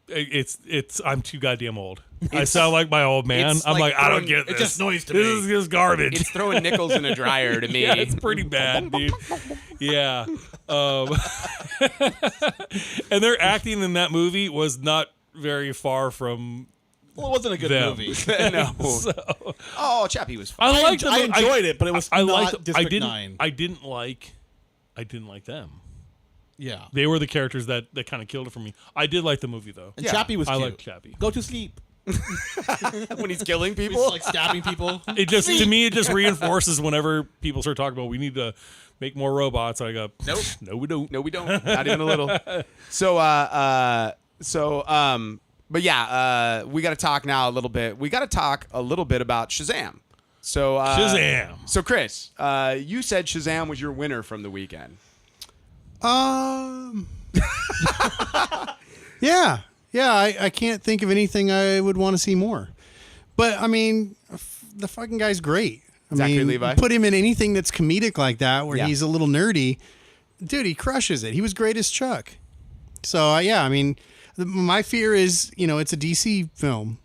it's. I'm too goddamn old. I sound like my old man. it's I'm like like I don't throwing- get this. it's just noise to this me. is just garbage. It's throwing nickels in a dryer to me. Yeah, it's pretty bad, dude. Yeah. And their acting in that movie was not very far from Well, it wasn't a good them. movie. no. Oh, Chappie was fun. I liked them. I enjoyed it, but it was I not liked. District I didn't. 9. I didn't like them. Yeah. They were the characters that kind of killed it for me. I did like the movie though. And Yeah. Chappie was I cute. like Chappie. Go to sleep. When he's killing He's people. like stabbing people. It just to me it just reinforces whenever people start talking about we need to make more robots. I go, Nope. no, we don't. No, we don't. Not even a little. But yeah, we got to talk now a little bit. We got to talk a little bit about Shazam. So Shazam. So Chris, you said Shazam was your winner from the weekend. Yeah. I can't think of anything I would want to see more. But I mean, the fucking guy's great. I Zachary mean, Levi? put him in anything that's comedic like that, where Yeah. he's a little nerdy, dude. He crushes it. He was great as Chuck. So yeah, I mean, my fear is, it's a DC film,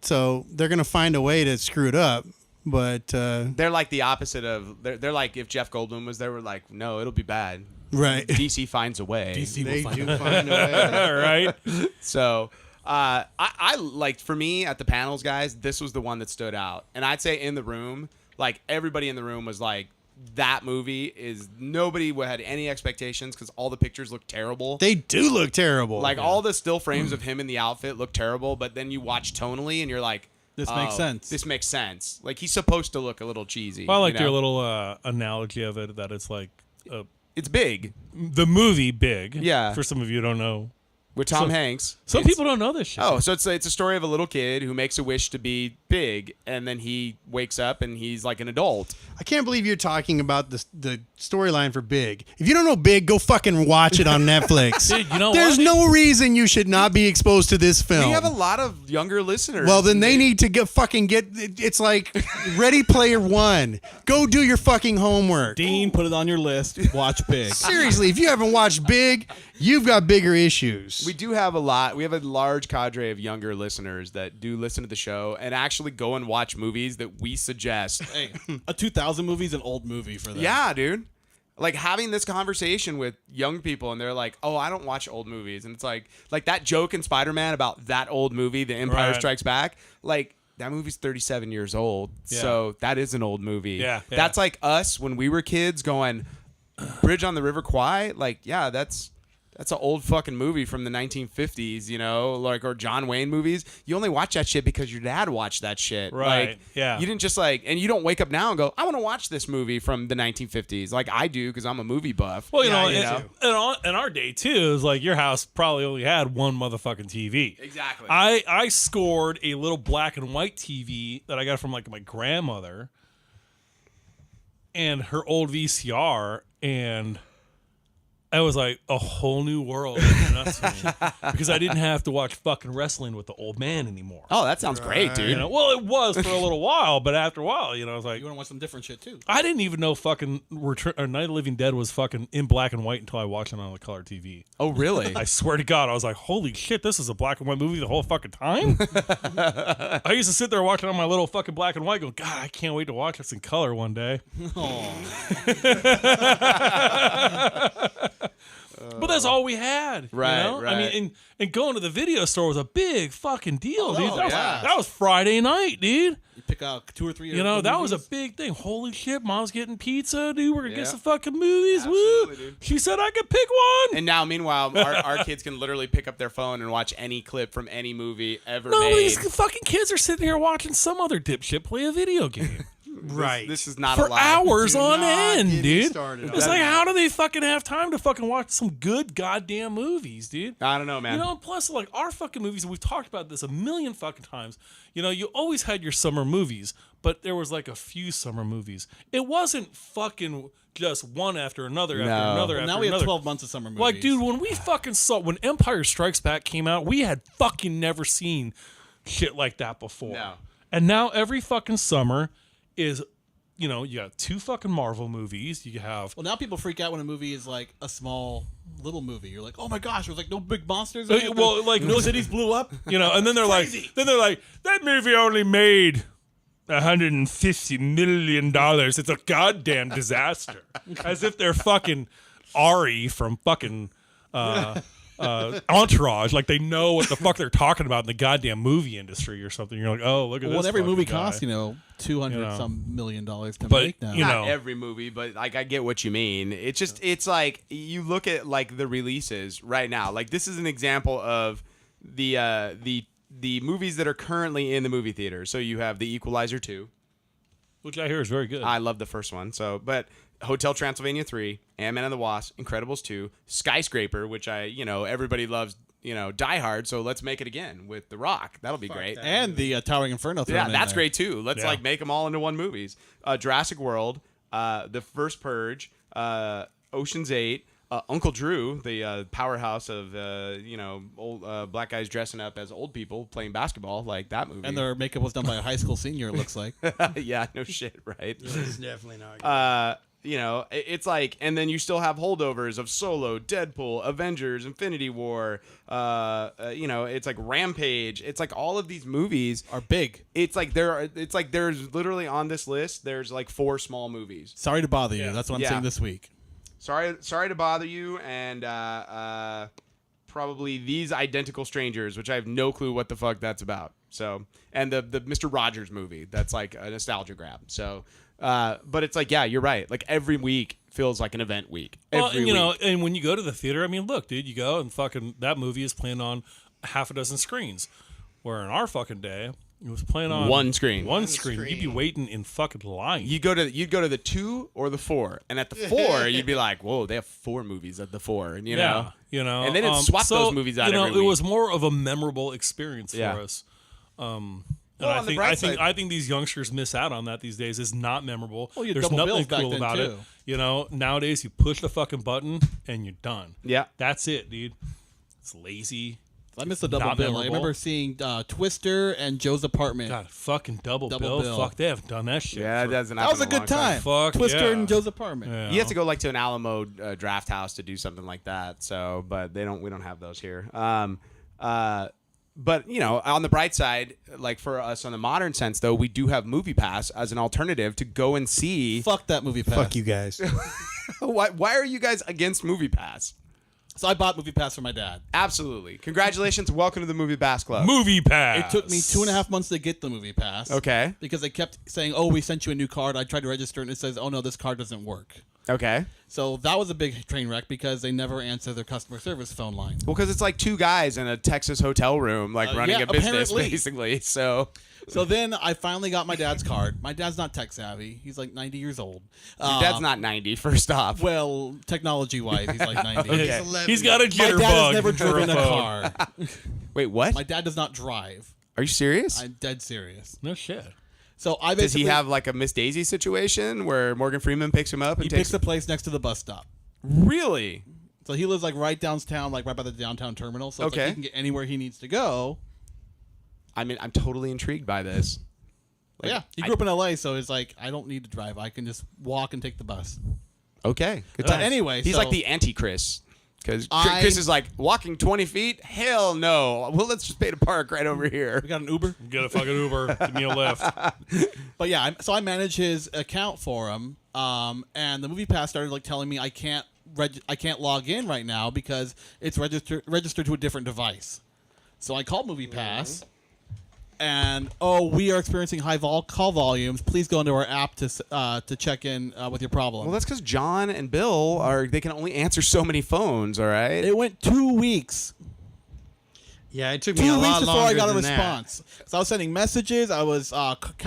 so they're gonna find a way to screw it up. But They're like the opposite of. They're like if Jeff Goldblum was there, we're like, no, it'll be bad. right, DC finds a way. they do find a way. All right. So I like, for me at the panels, guys, this was the one that stood out. And I'd say in the room, like everybody in the room was like, that movie is, nobody had any expectations because all the pictures look terrible. They do look terrible. Like all the still frames of him in the outfit look terrible, but then you watch tonally and you're like, This makes sense. This makes sense. Like he's supposed to look a little cheesy. Well, I liked you your know? little analogy of it that it's like It's big the movie Big. Yeah. For some of you who don't know. with Tom So- Hanks. Some It's- people don't know this shit. Oh, so it's a story of a little kid who makes a wish to be big, and then he wakes up and he's like an adult. I can't believe you're talking about the storyline for Big. If you don't know Big, go fucking watch it on Netflix. Dude, you know There's what? no reason you should not be exposed to this film. We have a lot of younger listeners. Well, then they need to get. It's like Ready Player One. Go do your fucking homework. Dean, put it on your list. Watch Big. Seriously, if you haven't watched Big, you've got bigger issues. We do have a lot. We have a large cadre of younger listeners that do listen to the show and actually go and watch movies that we suggest. Hey, a 2000 movie is an old movie for them. Yeah, dude. Like having this conversation with young people and they're like, "Oh, I don't watch old movies." And it's like that joke in Spider-Man about that old movie, The Empire Right. Strikes Back. Like that movie's 37 years old. Yeah. So that is an old movie. Yeah. That's like us when we were kids going Bridge on the River Kwai. Like, yeah, that's an old fucking movie from the 1950s, you know, like, or John Wayne movies. You only watch that shit because your dad watched that shit. Right, Like, yeah. You didn't just like, and you don't wake up now and go, I want to watch this movie from the 1950s. Like I do because I'm a movie buff. Well, in our day too, it was like your house probably only had one motherfucking TV. Exactly. I scored a little black and white TV that I got from like my grandmother and her old VCR, and it was like a whole new world opened up to me because I didn't have to watch fucking wrestling with the old man anymore. Oh, that sounds great, dude. You know, well, it was for a little while, but after a while, you know, I was like, You want to watch some different shit too. I didn't even know fucking Night of the Living Dead was fucking in black and white until I watched it on the color TV. Oh, really? I swear to God, I was like, holy shit, this is a black and white movie the whole fucking time? I used to sit there watching on my little fucking black and white going, God, I can't wait to watch this in color one day. But that's all we had. Right, you know? right. I mean, and going to the video store was a big fucking deal, dude. yeah. That was Friday night, dude. You pick out 2 or 3. You know, that was a big thing. Holy shit, Mom's getting pizza, dude. We're gonna Yeah. get some fucking movies. Absolutely, Woo! dude. She said I could pick one. And now, meanwhile, our kids can literally pick up their phone and watch any clip from any movie ever No, made. these fucking kids are sitting here watching some other dipshit play a video game Right. This is not for a lie. hours Do on not end, get me dude. started on It's like, that. how do they fucking have time to fucking watch some good goddamn movies, dude? I don't know, man. You know, and plus, like, our fucking movies, and we've talked about this a million fucking times. You know, you always had your summer movies, but there was like a few summer movies. It wasn't fucking just one after another after No. another Now after we have another. 12 months of summer movies. Like, dude, when we fucking saw, when Empire Strikes Back came out, we had fucking never seen shit like that before. No. And now every fucking summer is, you know, you got 2 fucking Marvel movies. You have, Well, now people freak out when a movie is like a small little movie. You're like, oh my gosh, there's like no big monsters. in it. well, like, no cities blew up. you know, and then they're like, that movie only made $150 million. It's a goddamn disaster. As if they're fucking Ari from fucking Entourage. Like they know what the fuck they're talking about in the goddamn movie industry or something. You're like, oh, look at this. Well, every fucking movie guy. costs, $200 You know. some million dollars to But, make now. you know. Not every movie, but like I get what you mean. It's just it's like you look at like the releases right now. Like this is an example of the movies that are currently in the movie theater. So you have The Equalizer 2. Which I hear is very good. I love the first one. So, but Hotel Transylvania 3, Ant-Man and the Wasp, Incredibles 2, Skyscraper, which everybody loves, Die Hard. So let's make it again with The Rock. That'll be great. And the Towering Inferno. thrown Yeah, in that's there. great too. Let's Yeah. like make them all into one movies. Jurassic World, The First Purge, Ocean's 8, Uncle Drew, the powerhouse of old black guys dressing up as old people playing basketball, like that movie. And their makeup was done by a high school senior, it looks like. yeah, no shit, right? It's definitely not good. It's like, and then you still have holdovers of Solo, Deadpool, Avengers, Infinity War. It's like Rampage. It's like all of these movies Are big. It's like there's literally on this list. There's like 4 small movies. Sorry to bother you. Yeah. That's what I'm Yeah. saying this week. Sorry to bother you, and probably These Identical Strangers, which I have no clue what the fuck that's about. So, and the Mr. Rogers movie, that's like a nostalgia grab. So, but it's like, yeah, you're right. Like every week feels like an event week. Well, Every and, week. and when you go to the theater, I mean, look, dude, you go and fucking that movie is playing on half a dozen screens. Where in our fucking day, it was playing on One screen. One screen. You'd be waiting in fucking line. You'd go to the 2 or the 4, and at the 4, you'd be like, "Whoa, they have 4 movies at the 4," and you know, and they didn't swap those movies out every It week. was more of a memorable experience Yeah. for us. And Well, I on the think bright side- I think these youngsters miss out on that these days. It's not memorable. Well, you had There's double nothing bills back cool then, about it. too. Nowadays you push the fucking button and you're done. Yeah. That's it, dude. It's lazy. I missed the double Not bill. I memorable. remember seeing Twister and Joe's Apartment. God, fucking double Double bill. Fuck, they haven't done that shit. Yeah, for- that doesn't That happen was a in long good time. Fuck, Twister yeah. and Joe's Apartment. Yeah. You have to go like to an Alamo draft house to do something like that. So, but we don't have those here. But you know, on the bright side, like for us on the modern sense, though, we do have MoviePass as an alternative to go and see. Fuck that movie pass. Fuck you guys. Why are you guys against MoviePass? So I bought movie pass for my dad. Absolutely, congratulations, welcome to the MoviePass Club. Movie pass. It took me 2.5 months to get the movie pass. Okay. Because they kept saying, "Oh, we sent you a new card." I tried to register and it says, "Oh no, this card doesn't work." Okay. So that was a big train wreck because they never answer their customer service phone line. Well, because it's like two guys in a Texas hotel room, like running yeah, a business, apparently. basically. So. So then I finally got my dad's card. My dad's not tech savvy. He's like 90 years old. Your dad's not 90, first off. Well, technology-wise, he's like 90. Okay. He's got a My jitterbug. dad has never for driven a phone. car. Wait, what? My dad does not drive. Are you serious? I'm dead serious. No shit. So I Does basically he have like a Miss Daisy situation where Morgan Freeman picks him up and he takes picks a place next to the bus stop. Really? So he lives like right downtown, like right by the downtown terminal. So it's like Okay. he can get anywhere he needs to go. I mean, I'm totally intrigued by this. But yeah, he grew up in LA, so it's like I don't need to drive. I can just walk and take the bus. Okay. Good But times. anyway, he's so- like the anti-Chris. Because I- Chris is like, walking 20 feet? Hell no. Well, let's just pay to park right over here. We got an Uber. Get a fucking Uber. Give me a lift. But yeah, so I manage his account for him, and the movie pass started like telling me I can't log in right now because it's registered to a different device. So I called Movie Pass, and we are experiencing high call volumes. Please go into our app to check in with your problem. Well, that's because John and Bill they can only answer so many phones, all right? It went 2 weeks. Yeah, it took me 2 a weeks lot before longer I got a than that. response. So I was sending messages. I was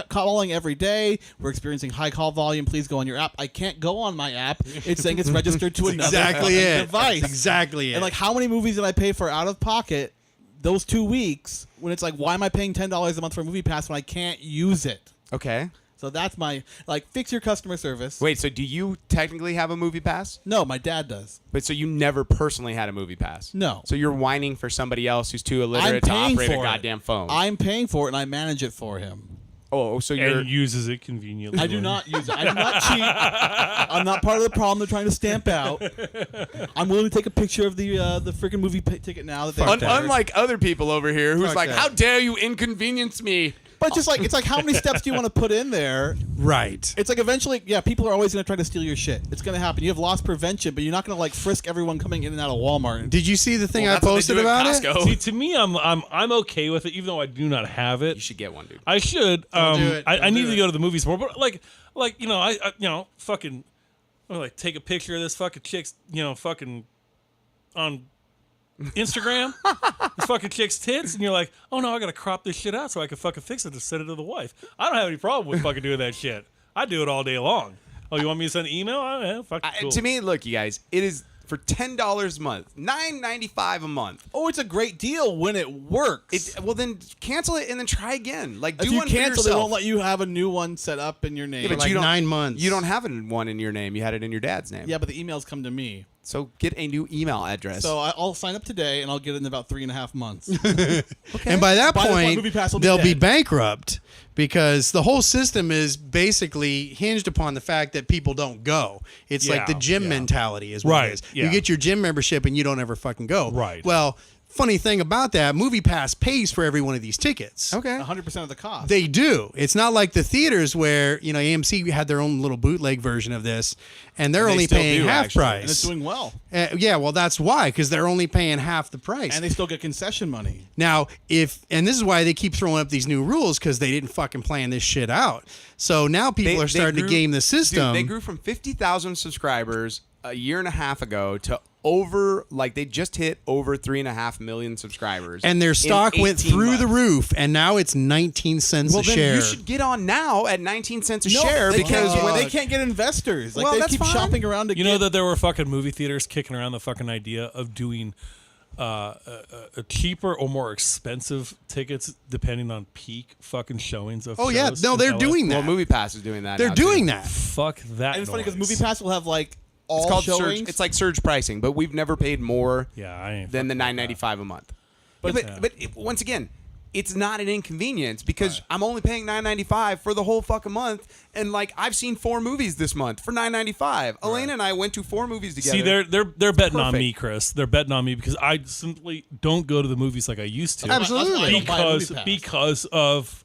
calling every day. We're experiencing high call volume. Please go on your app. I can't go on my app. It's saying it's registered to another Exactly it. device. That's exactly it. And like, how many movies did I pay for out of pocket those 2 weeks when it's like, why am I paying $10 a month for a movie pass when I can't use it? Okay. So that's my, like, fix your customer service. Wait, so do you technically have a movie pass? No, my dad does. But so you never personally had a movie pass? No. So you're whining for somebody else who's too I'm illiterate to paying operate a for goddamn it. phone. I'm paying for it and I manage it for him. Oh, so you're... And uses it conveniently. I do not use it. I do not cheat. I'm not part of the problem they're trying to stamp out. I'm willing to take a picture of the freaking movie ticket now that they Unlike other people over here who's Fuck like, that. how dare you inconvenience me? But just like, it's like, how many steps do you want to put in there? Right. It's like eventually, yeah, people are always going to try to steal your shit. It's going to happen. You have loss prevention, but you're not going to like frisk everyone coming in and out of Walmart. Did you see the thing Well, I that's what they posted do at about it? Costco. See, to me, I'm okay with it, even though I do not have it. You should get one, dude. I should. Don't do it. I Don't need do to it. go to the movies more, but like you know, I fucking, I'm like take a picture of this fucking chick's, fucking on Instagram, this fucking chick's tits, and you're like, oh no, I gotta crop this shit out so I can fucking fix it to send it to the wife. I don't have any problem with fucking doing that shit. I do it all day long. Oh, you want me to send an email? Oh, yeah, fucking cool. To me, look, you guys, it is for $10 a month, $9.95 a month. Oh, it's a great deal when it works. Well, then cancel it and then try again. Like, do if you one for cancel, they yourself. won't let you have a new one set up in your name. Yeah, For but like you don't- 9 months. You don't have one in your name. You had it in your dad's name. Yeah, but the emails come to me. So get a new email address. So I'll sign up today, and I'll get it in about 3.5 months. And by that By the point, point, Movie Pass will be they'll be dead. bankrupt because the whole system is basically hinged upon the fact that people don't go. It's like the Yeah, gym yeah. mentality is what Right, it is. yeah. You get your gym membership and you don't ever fucking go. Right. Well, funny thing about that, MoviePass pays for every one of these tickets. okay. 100% of the cost. They do. It's not like the theaters where, AMC had their own little bootleg version of this, and they're They only still paying do, half actually. price. and it's doing well. Yeah, well, that's why, because they're only paying half the price. And they still get concession money. Now, and this is why they keep throwing up these new rules, because they didn't fucking plan this shit out. So now people are starting to game the system. Dude, they grew from 50,000 subscribers a year and a half ago to they just hit over 3.5 million subscribers. and their in stock went 18 through the months. roof, and now it's 19 cents Well, a then share. you should get on now at 19 cents a share they because can't, when they can't get investors. Like Well, they that's keep fine. shopping around to You get. know that there were fucking movie theaters kicking around the fucking idea of doing a cheaper or more expensive tickets depending on peak fucking showings of Oh, yeah. shows No, in they're LA. doing that. Well, MoviePass is doing that. They're now, doing too. that. Fuck that and it's funny because noise. Movie Pass will have like all It's called showings. surge. It's like surge pricing, but we've never paid more Yeah, I ain't than the fucking with that. $9.95 a month. But once again, it's not an inconvenience because I'm only paying $9.95 for the whole fucking month, and like I've seen 4 movies this month for $9.95. Elena and I went to 4 movies together. See, they're betting on me, Chris. They're betting on me because I simply don't go to the movies like I used to. Absolutely. Because of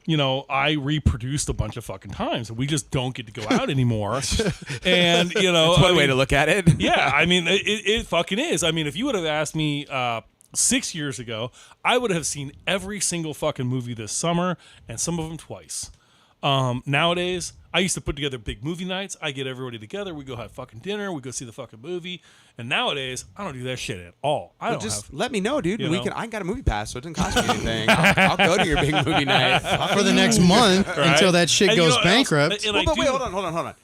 I reproduced a bunch of fucking times, and we just don't get to go out anymore. And That's one way to look at it. Yeah, I mean, it fucking is. I mean, if you would have asked me 6 years ago, I would have seen every single fucking movie this summer, and some of them twice. Nowadays, I used to put together big movie nights. I get everybody together. We go have fucking dinner. We go see the fucking movie. And nowadays, I don't do that shit at all. Let me know, dude. I got a movie pass, so it doesn't cost me anything. I'll go to your big movie night for the next month until that shit goes bankrupt. But wait, hold on.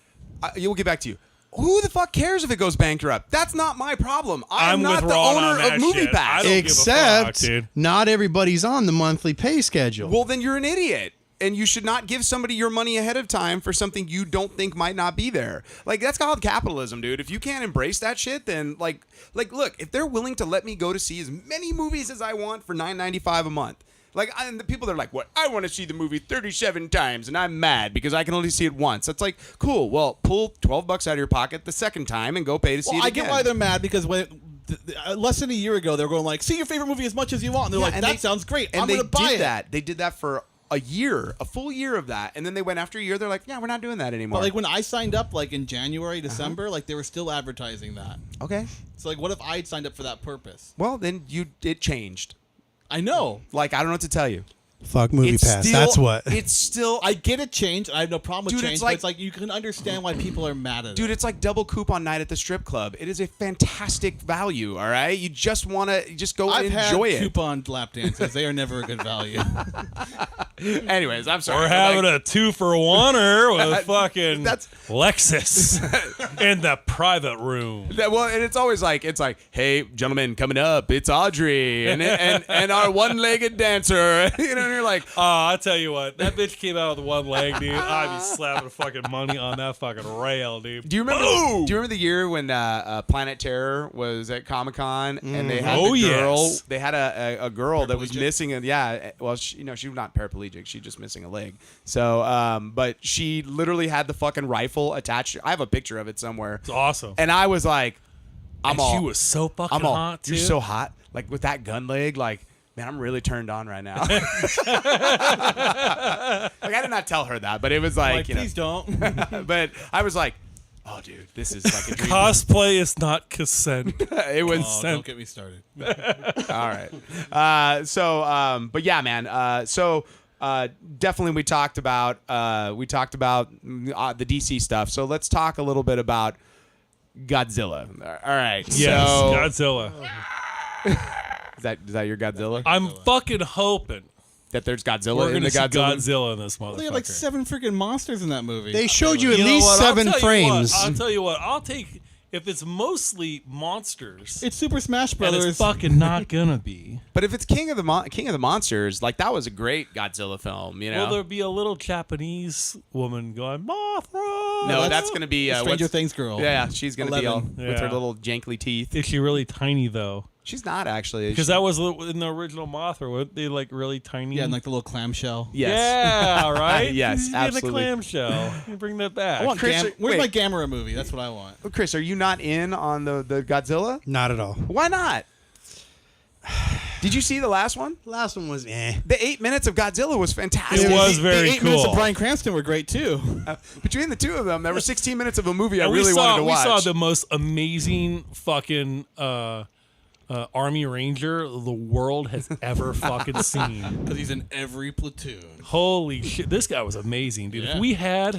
We'll get back to you. Who the fuck cares if it goes bankrupt? That's not my problem. I'm not the owner of MoviePass. Except not everybody's on the monthly pay schedule. Well, then you're an idiot. And you should not give somebody your money ahead of time for something you don't think might not be there. Like, that's called capitalism, dude. If you can't embrace that shit, then, like, look, if they're willing to let me go to see as many movies as I want for $9.95 a month, like, and the people that are like, what? I want to see the movie 37 times, and I'm mad because I can only see it once. It's like, cool. Well, pull $12 out of your pocket the second time and go pay to see it again. I get why they're mad because less than a year ago, they were going like, see your favorite movie as much as you want. And they're like, that sounds great. I'm going to buy it. They did that for a full year of that, and then they went after a year. They're like, yeah, we're not doing that anymore. But like when I signed up, like in January, December, like they were still advertising that. Okay. So like, what if I had signed up for that purpose? Well, then it changed. I know. Like, I don't know what to tell you. Fuck MoviePass. That's what. It's still. I get it changed. I have no problem with change. It's but it's like you can understand why people are mad at it. Dude, it's like double coupon night at the strip club. It is a fantastic value. All right, you just want to go and enjoy it. I've had coupon lap dances. They are never a good value. Anyways, I'm sorry. We're having a 2-for-1er with fucking Lexus in the private room. And it's always like, hey, gentlemen, coming up, it's Audrey and our one-legged dancer. And you're like, I tell you what, that bitch came out with one leg, dude. I'd be slapping fucking money on that fucking rail, dude. Do you remember the year when Planet Terror was at Comic-Con and they had the girl? Yes. They had a girl that was missing she's not paraplegic. She's just missing a leg. So, but she literally had the fucking rifle attached. I have a picture of it somewhere. It's awesome. And I was like, she was so fucking hot, too. You're so hot. Like with that gun leg, like. Man, I'm really turned on right now. Like, I did not tell her that, but it was like, please don't. But I was like, oh, dude, this is like a dream. Cosplay is not consent. It was. Oh, don't get me started. All right. But yeah, man. Definitely we talked about the DC stuff. So let's talk a little bit about Godzilla. All right. Yes, Godzilla. Is that your Godzilla? I'm fucking hoping that there's Godzilla in the Godzilla. Godzilla in this motherfucker. They had like 7 freaking monsters in that movie. They showed you at least 7 frames. I'll tell you what. I'll take if it's mostly monsters. It's Super Smash Brothers. And it's fucking not gonna be. But if it's King of the Monsters, like that was a great Godzilla film. You know. Will there be a little Japanese woman going Mothra? No, that's gonna be Stranger Things girl. Yeah, she's gonna 11. be with her little jankly teeth. Is she really tiny though? She's not actually. Because that was in the original Mothra. Weren't they like really tiny? Yeah, and like the little clamshell. Yes. Yeah, right? Yes, absolutely. absolutely. In a clamshell. You bring that back. I want Chris, where's my Gamera movie? That's what I want. Chris, are you not in on the Godzilla? Not at all. Why not? Did you see the last one? The last one was eh. The 8 minutes of Godzilla was fantastic. It was very the 8 cool. minutes of Bryan Cranston were great too. Between the two of them, there were 16 minutes of a movie I really wanted to watch. We saw the most amazing fucking Army Ranger the world has ever fucking seen. Because he's in every platoon. Holy shit, this guy was amazing, dude. Yeah.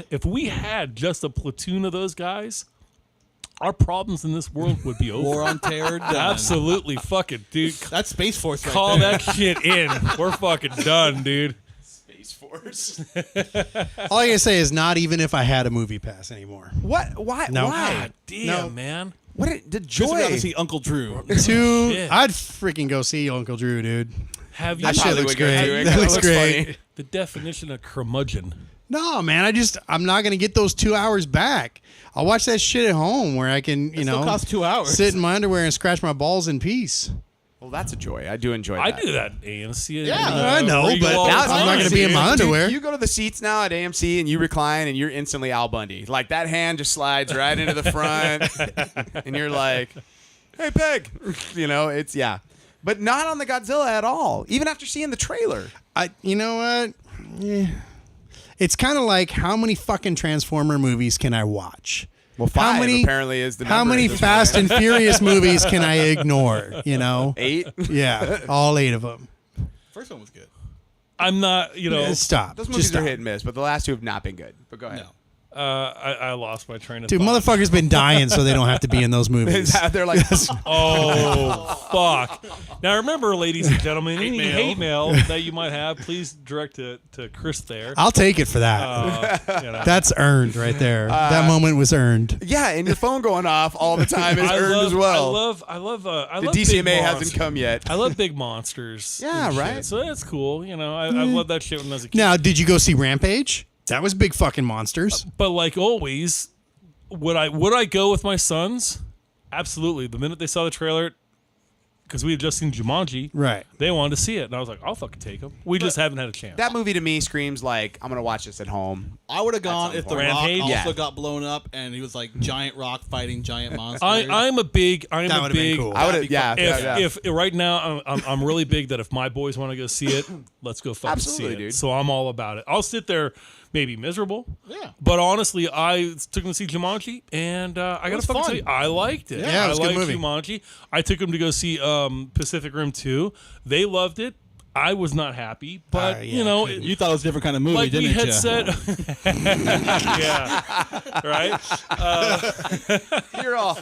If we had just a platoon of those guys, our problems in this world would be over. War on Terror done. Absolutely, fucking dude. That's Space Force right Call there. that shit in. We're fucking done, dude. Space Force. All I can say is not even if I had a movie pass anymore. What? Why? No. Why? God damn, man. What? The Just would joy. rather see Uncle Drew. Shit. I'd freaking go see Uncle Drew, dude. Have you That shit probably looks would go great. too. It That kinda looks looks great. funny. the definition of curmudgeon? No, man, I'm not gonna get those 2 hours back. I'll watch that shit at home where I can, It still costs 2 hours. sit in my underwear and scratch my balls in peace. Well, that's a joy. I do enjoy that. I do that at AMC. Yeah, I know, where you but go all the I'm not time. going to be in my underwear. You go to the seats now at AMC and you recline and you're instantly Al Bundy. Like that hand just slides right into the front and you're like, hey, Peg. It's, yeah. But not on the Godzilla at all, even after seeing the trailer. You know what? Yeah. It's kind of like, how many fucking Transformer movies can I watch? Well, 5 apparently is the number. How many at this Fast point. and Furious movies can I ignore? 8? Yeah, all 8 of them. First one was good. I'm not, Stop. Those Just movies stop. are hit and miss, but the last 2 have not been good. But go ahead. No. I lost my train of Dude, thought. motherfuckers been dying so they don't have to be in those movies. They're like, Oh, fuck. Now, remember, ladies and gentlemen, any hate mail that you might have, please direct to Chris Thayer. I'll take it for that. That's earned right there. That moment was earned. yeah, and your phone going off all the time is earned as well. I love the big DCMA hasn't monsters. come yet. I love big monsters. Yeah, and shit. right. So that's cool. I loved that shit when I was a kid. Now, did you go see Rampage? That was big fucking monsters. But like always, would I go with my sons? Absolutely. The minute they saw the trailer, because we had just seen Jumanji, Right. they wanted to see it, and I was like, I'll fucking take them. We just haven't had a chance. That movie to me screams like, I'm going to watch this at home. I would have gone some if the point. Rock Rampage? also Yeah. got blown up and he was like giant rock fighting giant monsters. I'm a big. That would've been cool. I would have, yeah. If right now I'm really big that if my boys want to go see it, let's go fucking Absolutely, see it. dude. So I'm all about it. I'll sit there, maybe miserable. Yeah. But honestly, I took them to see Jumanji, and I gotta was fucking fun. tell you, I liked it. Yeah, it was a I good liked movie. Jumanji. I took them to go see Pacific Rim 2. They loved it. I was not happy, but yeah, You thought it was a different kind of movie, like didn't we had you? said, yeah, right. You're all,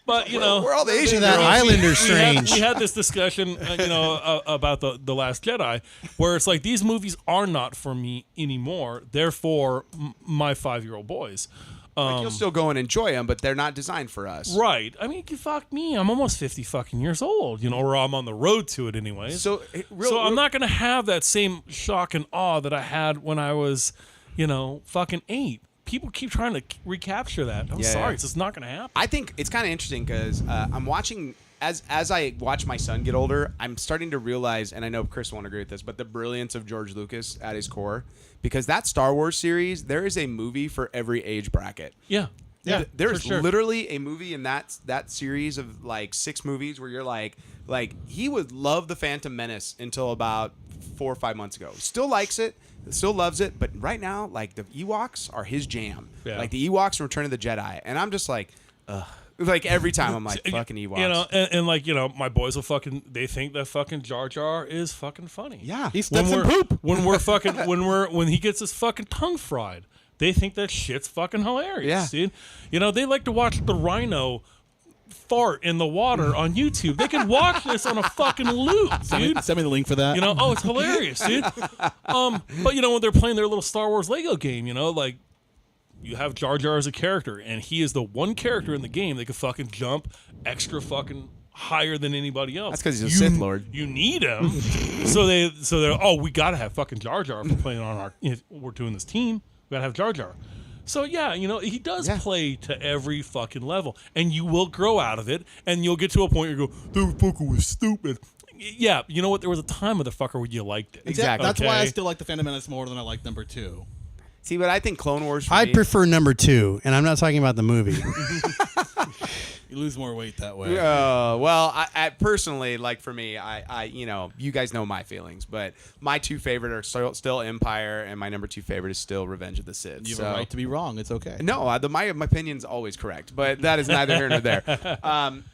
But we're all the Asian that girls. Islander strange. We had this discussion, about the Last Jedi, where it's like these movies are not for me anymore. They're for my 5-year-old boys. Like, you'll still go and enjoy them, but they're not designed for us. Right. I mean, fuck me. I'm almost 50 fucking years old, or I'm on the road to it anyways. So, I'm not going to have that same shock and awe that I had when I was, fucking 8. People keep trying to recapture that. I'm sorry. It's just not going to happen. I think it's kind of interesting because I'm watching as I watch my son get older, I'm starting to realize, and I know Chris won't agree with this, but the brilliance of George Lucas at his core, because that Star Wars series, there is a movie for every age bracket. Yeah. Yeah. There's for sure. literally a movie in that series of like 6 movies where you're like he would love the Phantom Menace until about 4 or 5 months ago. Still likes it, still loves it, but right now, like, the Ewoks are his jam. Yeah. Like the Ewoks from Return of the Jedi, and I'm just like, ugh. Like every time I'm like, fucking Ewoks. And like, my boys will they think that fucking Jar Jar is fucking funny. Yeah. He steps in poop. When we're fucking, when he gets his fucking tongue fried, they think that shit's fucking hilarious, dude. They like to watch the rhino fart in the water on YouTube. They can watch this on a fucking loop, dude. Send me the link for that. It's hilarious, dude. But when they're playing their little Star Wars Lego game, like, you have Jar Jar as a character, and he is the one character in the game that can fucking jump extra fucking higher than anybody else. That's because he's a Sith Lord. You need him. so they're we gotta have fucking Jar Jar if we're playing on our. If we're doing this team. We gotta have Jar Jar. So yeah, he does play to every fucking level, and you will grow out of it, and you'll get to a point where you go, "That fucker was stupid." Yeah, you know what? There was a time, motherfucker, where you liked it. Exactly. That's why I Okay? still like the Phantom Menace more than I like number 2. See, but I think Clone Wars. For I'd me, prefer number 2, and I'm not talking about the movie. You lose more weight that way. Well, I personally, like, for me, I you guys know my feelings, but my 2 favorite are still Empire, and my number 2 favorite is still Revenge of the Sith. You have a right to be wrong. It's okay. No, my opinion's always correct, but that is neither here nor there.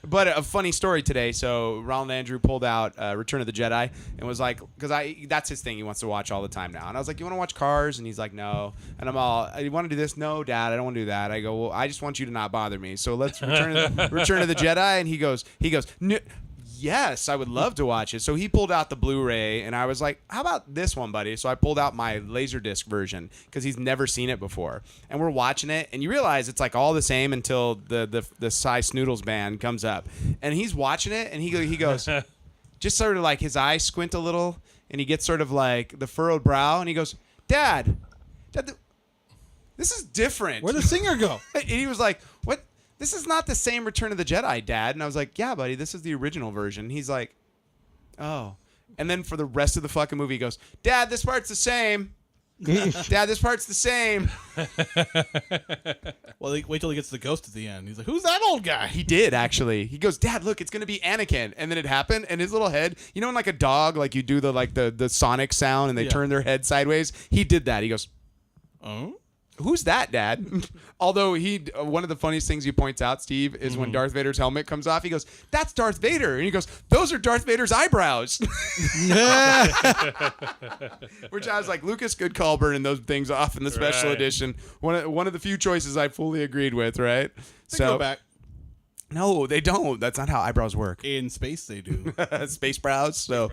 But a funny story today. So Ronald Andrew pulled out Return of the Jedi and was like, because that's his thing. He wants to watch all the time now. And I was like, you want to watch Cars? And he's like, no. And I'm all, you want to do this? No, Dad, I don't want to do that. I go, well, I just want you to not bother me. So let's Return of the Jedi. And he goes, yes, I would love to watch it. So he pulled out the Blu-ray, and I was like, how about this one, buddy? So I pulled out my Laserdisc version because he's never seen it before. And we're watching it, and you realize it's like all the same until the Cy Snoodles band comes up. And he's watching it, and he goes, just sort of like his eyes squint a little, and he gets sort of like the furrowed brow, and he goes, Dad, this is different. Where'd the singer go? And he was like, what? this is not the same Return of the Jedi, Dad. And I was like, yeah, buddy, this is the original version. He's like, oh. And then for the rest of the fucking movie, he goes, Dad, this part's the same. Dad, this part's the same. Well, wait till he gets the ghost at the end. He's like, who's that old guy? He did, actually. He goes, Dad, look, it's going to be Anakin. And then it happened, and his little head, you know, in like a dog, like you do the sonic sound, and they turn their head sideways? He did that. He goes, oh? Who's that, Dad? Although one of the funniest things he points out, Steve, is when Darth Vader's helmet comes off, he goes, that's Darth Vader. And he goes, those are Darth Vader's eyebrows. Which I was like, Lucas could call burning those things off in the special edition. One of the few choices I fully agreed with, right? They go back. No, they don't. That's not how eyebrows work. In space, they do. Space brows. So,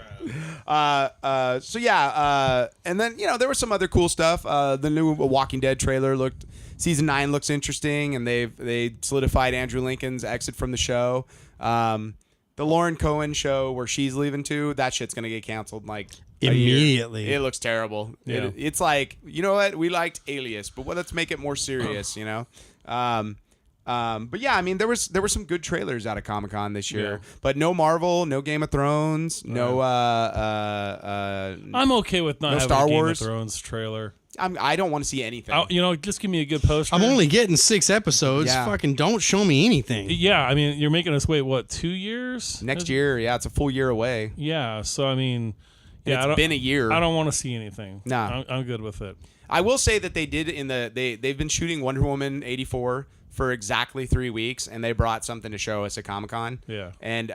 so yeah. And then, you know, there was some other cool stuff. The new Walking Dead trailer season 9 looks interesting, and they solidified Andrew Lincoln's exit from the show. The Lauren Cohen show where she's leaving too, that shit's going to get canceled like immediately. It looks terrible. Yeah. It's like, you know what? We liked Alias, but let's make it more serious, you know? But yeah, I mean, there were some good trailers out of Comic-Con this year, but no Marvel, no Game of Thrones, no I'm okay with not having Star a Game Wars. of Thrones trailer. I don't want to see anything. You know, just give me a good poster. I'm only getting 6 episodes. Yeah. Fucking don't show me anything. Yeah, I mean, you're making us wait, what, 2 years? Next year, yeah, it's a full year away. Yeah, so I mean, yeah, It's been a year. I don't want to see anything. Nah. I'm good with it. I will say that they did they've been shooting Wonder Woman 84 for exactly 3 weeks, and they brought something to show us at Comic-Con. Yeah. And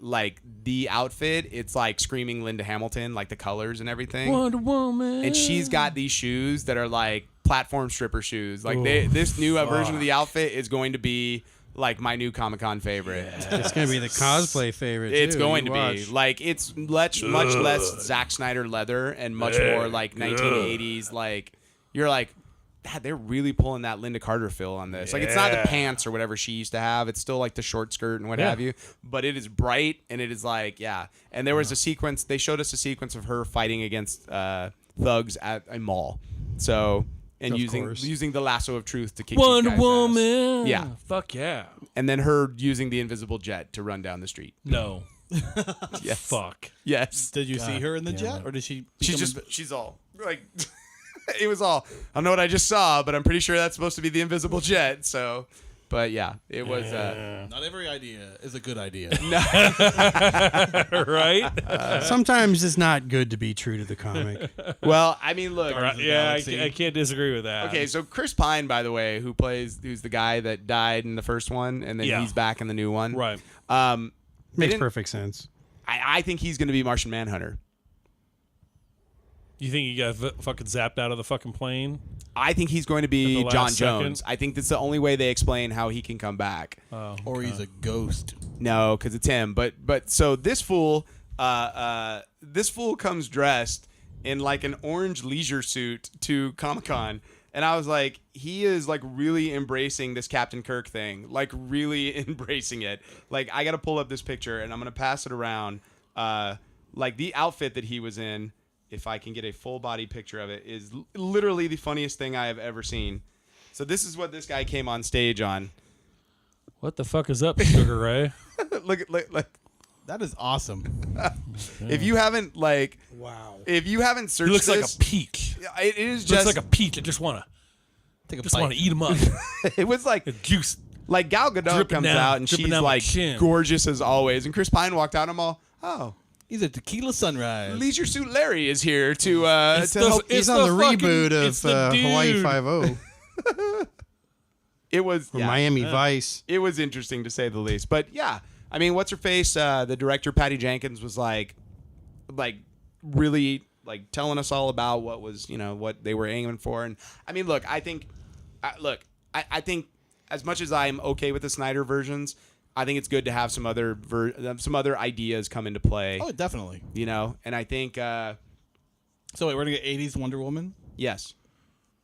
like the outfit, it's like screaming Linda Hamilton, like the colors and everything. Wonder Woman. And she's got these shoes that are like platform stripper shoes. Like this new version of the outfit is going to be like my new Comic-Con favorite. Yeah. It's going to be the cosplay favorite, It's too. going You to watch. be. Like, it's much less Zack Snyder leather and much more like 1980s. Like, you're like, God, they're really pulling that Linda Carter feel on this. Like, it's not the pants or whatever she used to have. It's still like the short skirt and what have you. But it is bright, and it is like, yeah. And there was a sequence. They showed us a sequence of her fighting against thugs at a mall. So, and Of using course. the lasso of truth to kick Wonder these guys' ass. Woman. Yeah. Fuck yeah. And then her using the invisible jet to run down the street. No. Yes. Fuck. Yes. Did you see her in the jet, it. or did she? She's all like, it was all, I don't know what I just saw, but I'm pretty sure that's supposed to be the invisible jet. So, but yeah, it was, Not every idea is a good idea. Right? sometimes It's not good to be true to the comic. well, I mean, look. All right. Yeah, Galaxy. I can't disagree with that. Okay, so Chris Pine, by the way, who's the guy that died in the first one, and then Yeah. he's back in the new one. Right. Makes didn't- perfect sense. I think he's going to be Martian Manhunter. You think he got fucking zapped out of the fucking plane? I think he's going to be At the John last second? Jones. I think that's the only way they explain how he can come back. Oh, Or he's a ghost. No, because it's him. But so this fool comes dressed in like an orange leisure suit to Comic-Con, and I was like, he is like really embracing this Captain Kirk thing, like really embracing it. Like, I got to pull up this picture, and I'm gonna pass it around. Like the outfit that he was in, if I can get a full body picture of it, is literally the funniest thing I have ever seen. So this is what this guy came on stage on. what the fuck is up, Sugar Ray? look. That is awesome. If you haven't if you haven't searched He looks like this, a peach. it is Looks just like a peach. I just want Take a to bite. eat him up. it was like Juice. like Gal Gadot Dripping comes down- out and dripping she's down my like chin. gorgeous as always, and Chris Pine walked out and I'm all, oh, He's a tequila sunrise. Leisure Suit Larry is here to It's to the- help. it's He's on the fucking- reboot it's the of Hawaii dude. 5-0 It was or yeah, Miami Vice. It was interesting to say the least, but yeah, I mean, what's her face? The director Patty Jenkins was like really like telling us all about what was what they were aiming for, and I mean, look, I think as much as I'm okay with the Snyder versions, I think it's good to have some other ideas come into play. Oh, definitely. And I think So wait, we're gonna get 80s Wonder Woman. yes,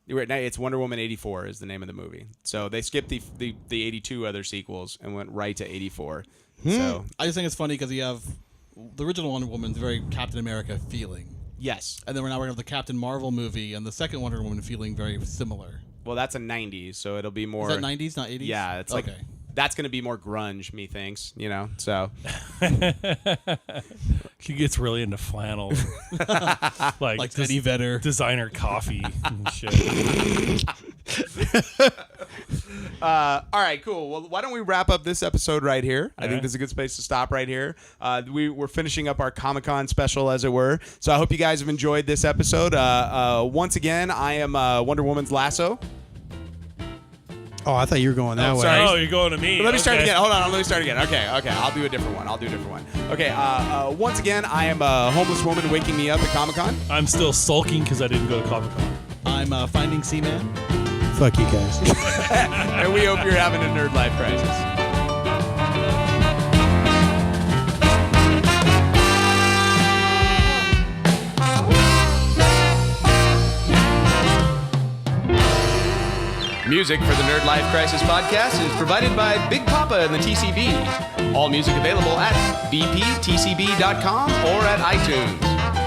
it's Wonder Woman 84 is the name of the movie. So they skipped the 82 other sequels and went right to 84. So I just think it's funny because you have the original Wonder Woman's very Captain America feeling, yes, and then we're gonna have the Captain Marvel movie and the second Wonder Woman feeling very similar. well that's a 90s, so it'll be more. Is that 90s, not 80s? Yeah, it's like okay. that's going to be more grunge, methinks, you know. So She gets really into flannel, like Teddy Vedder. designer coffee and shit. all right, cool. Well, why don't we wrap up this episode right here? I think right. this is a good space to stop right here. We're finishing up our Comic-Con special, as it were. So I hope you guys have enjoyed this episode. Once again, I am Wonder Woman's Lasso. Oh, I thought you were going that way. sorry. Oh, you're going to me. Let me start Okay. again. Hold on. Let me start again. Okay. I'll do a different one. Okay. Once again, I am a homeless woman waking me up at Comic-Con. I'm still sulking because I didn't go to Comic-Con. I'm Finding Seaman. Fuck you guys. And we hope you're having a Nerdlife crisis. Music for the Nerdlife Crisis podcast is provided by Big Papa and the TCB. All music available at bptcb.com or at iTunes.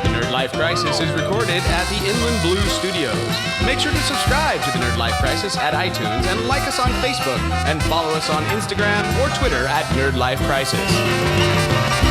The Nerdlife Crisis is recorded at the Inland Blue Studios. Make sure to subscribe to the Nerdlife Crisis at iTunes and like us on Facebook and follow us on Instagram or Twitter at Nerdlife Crisis.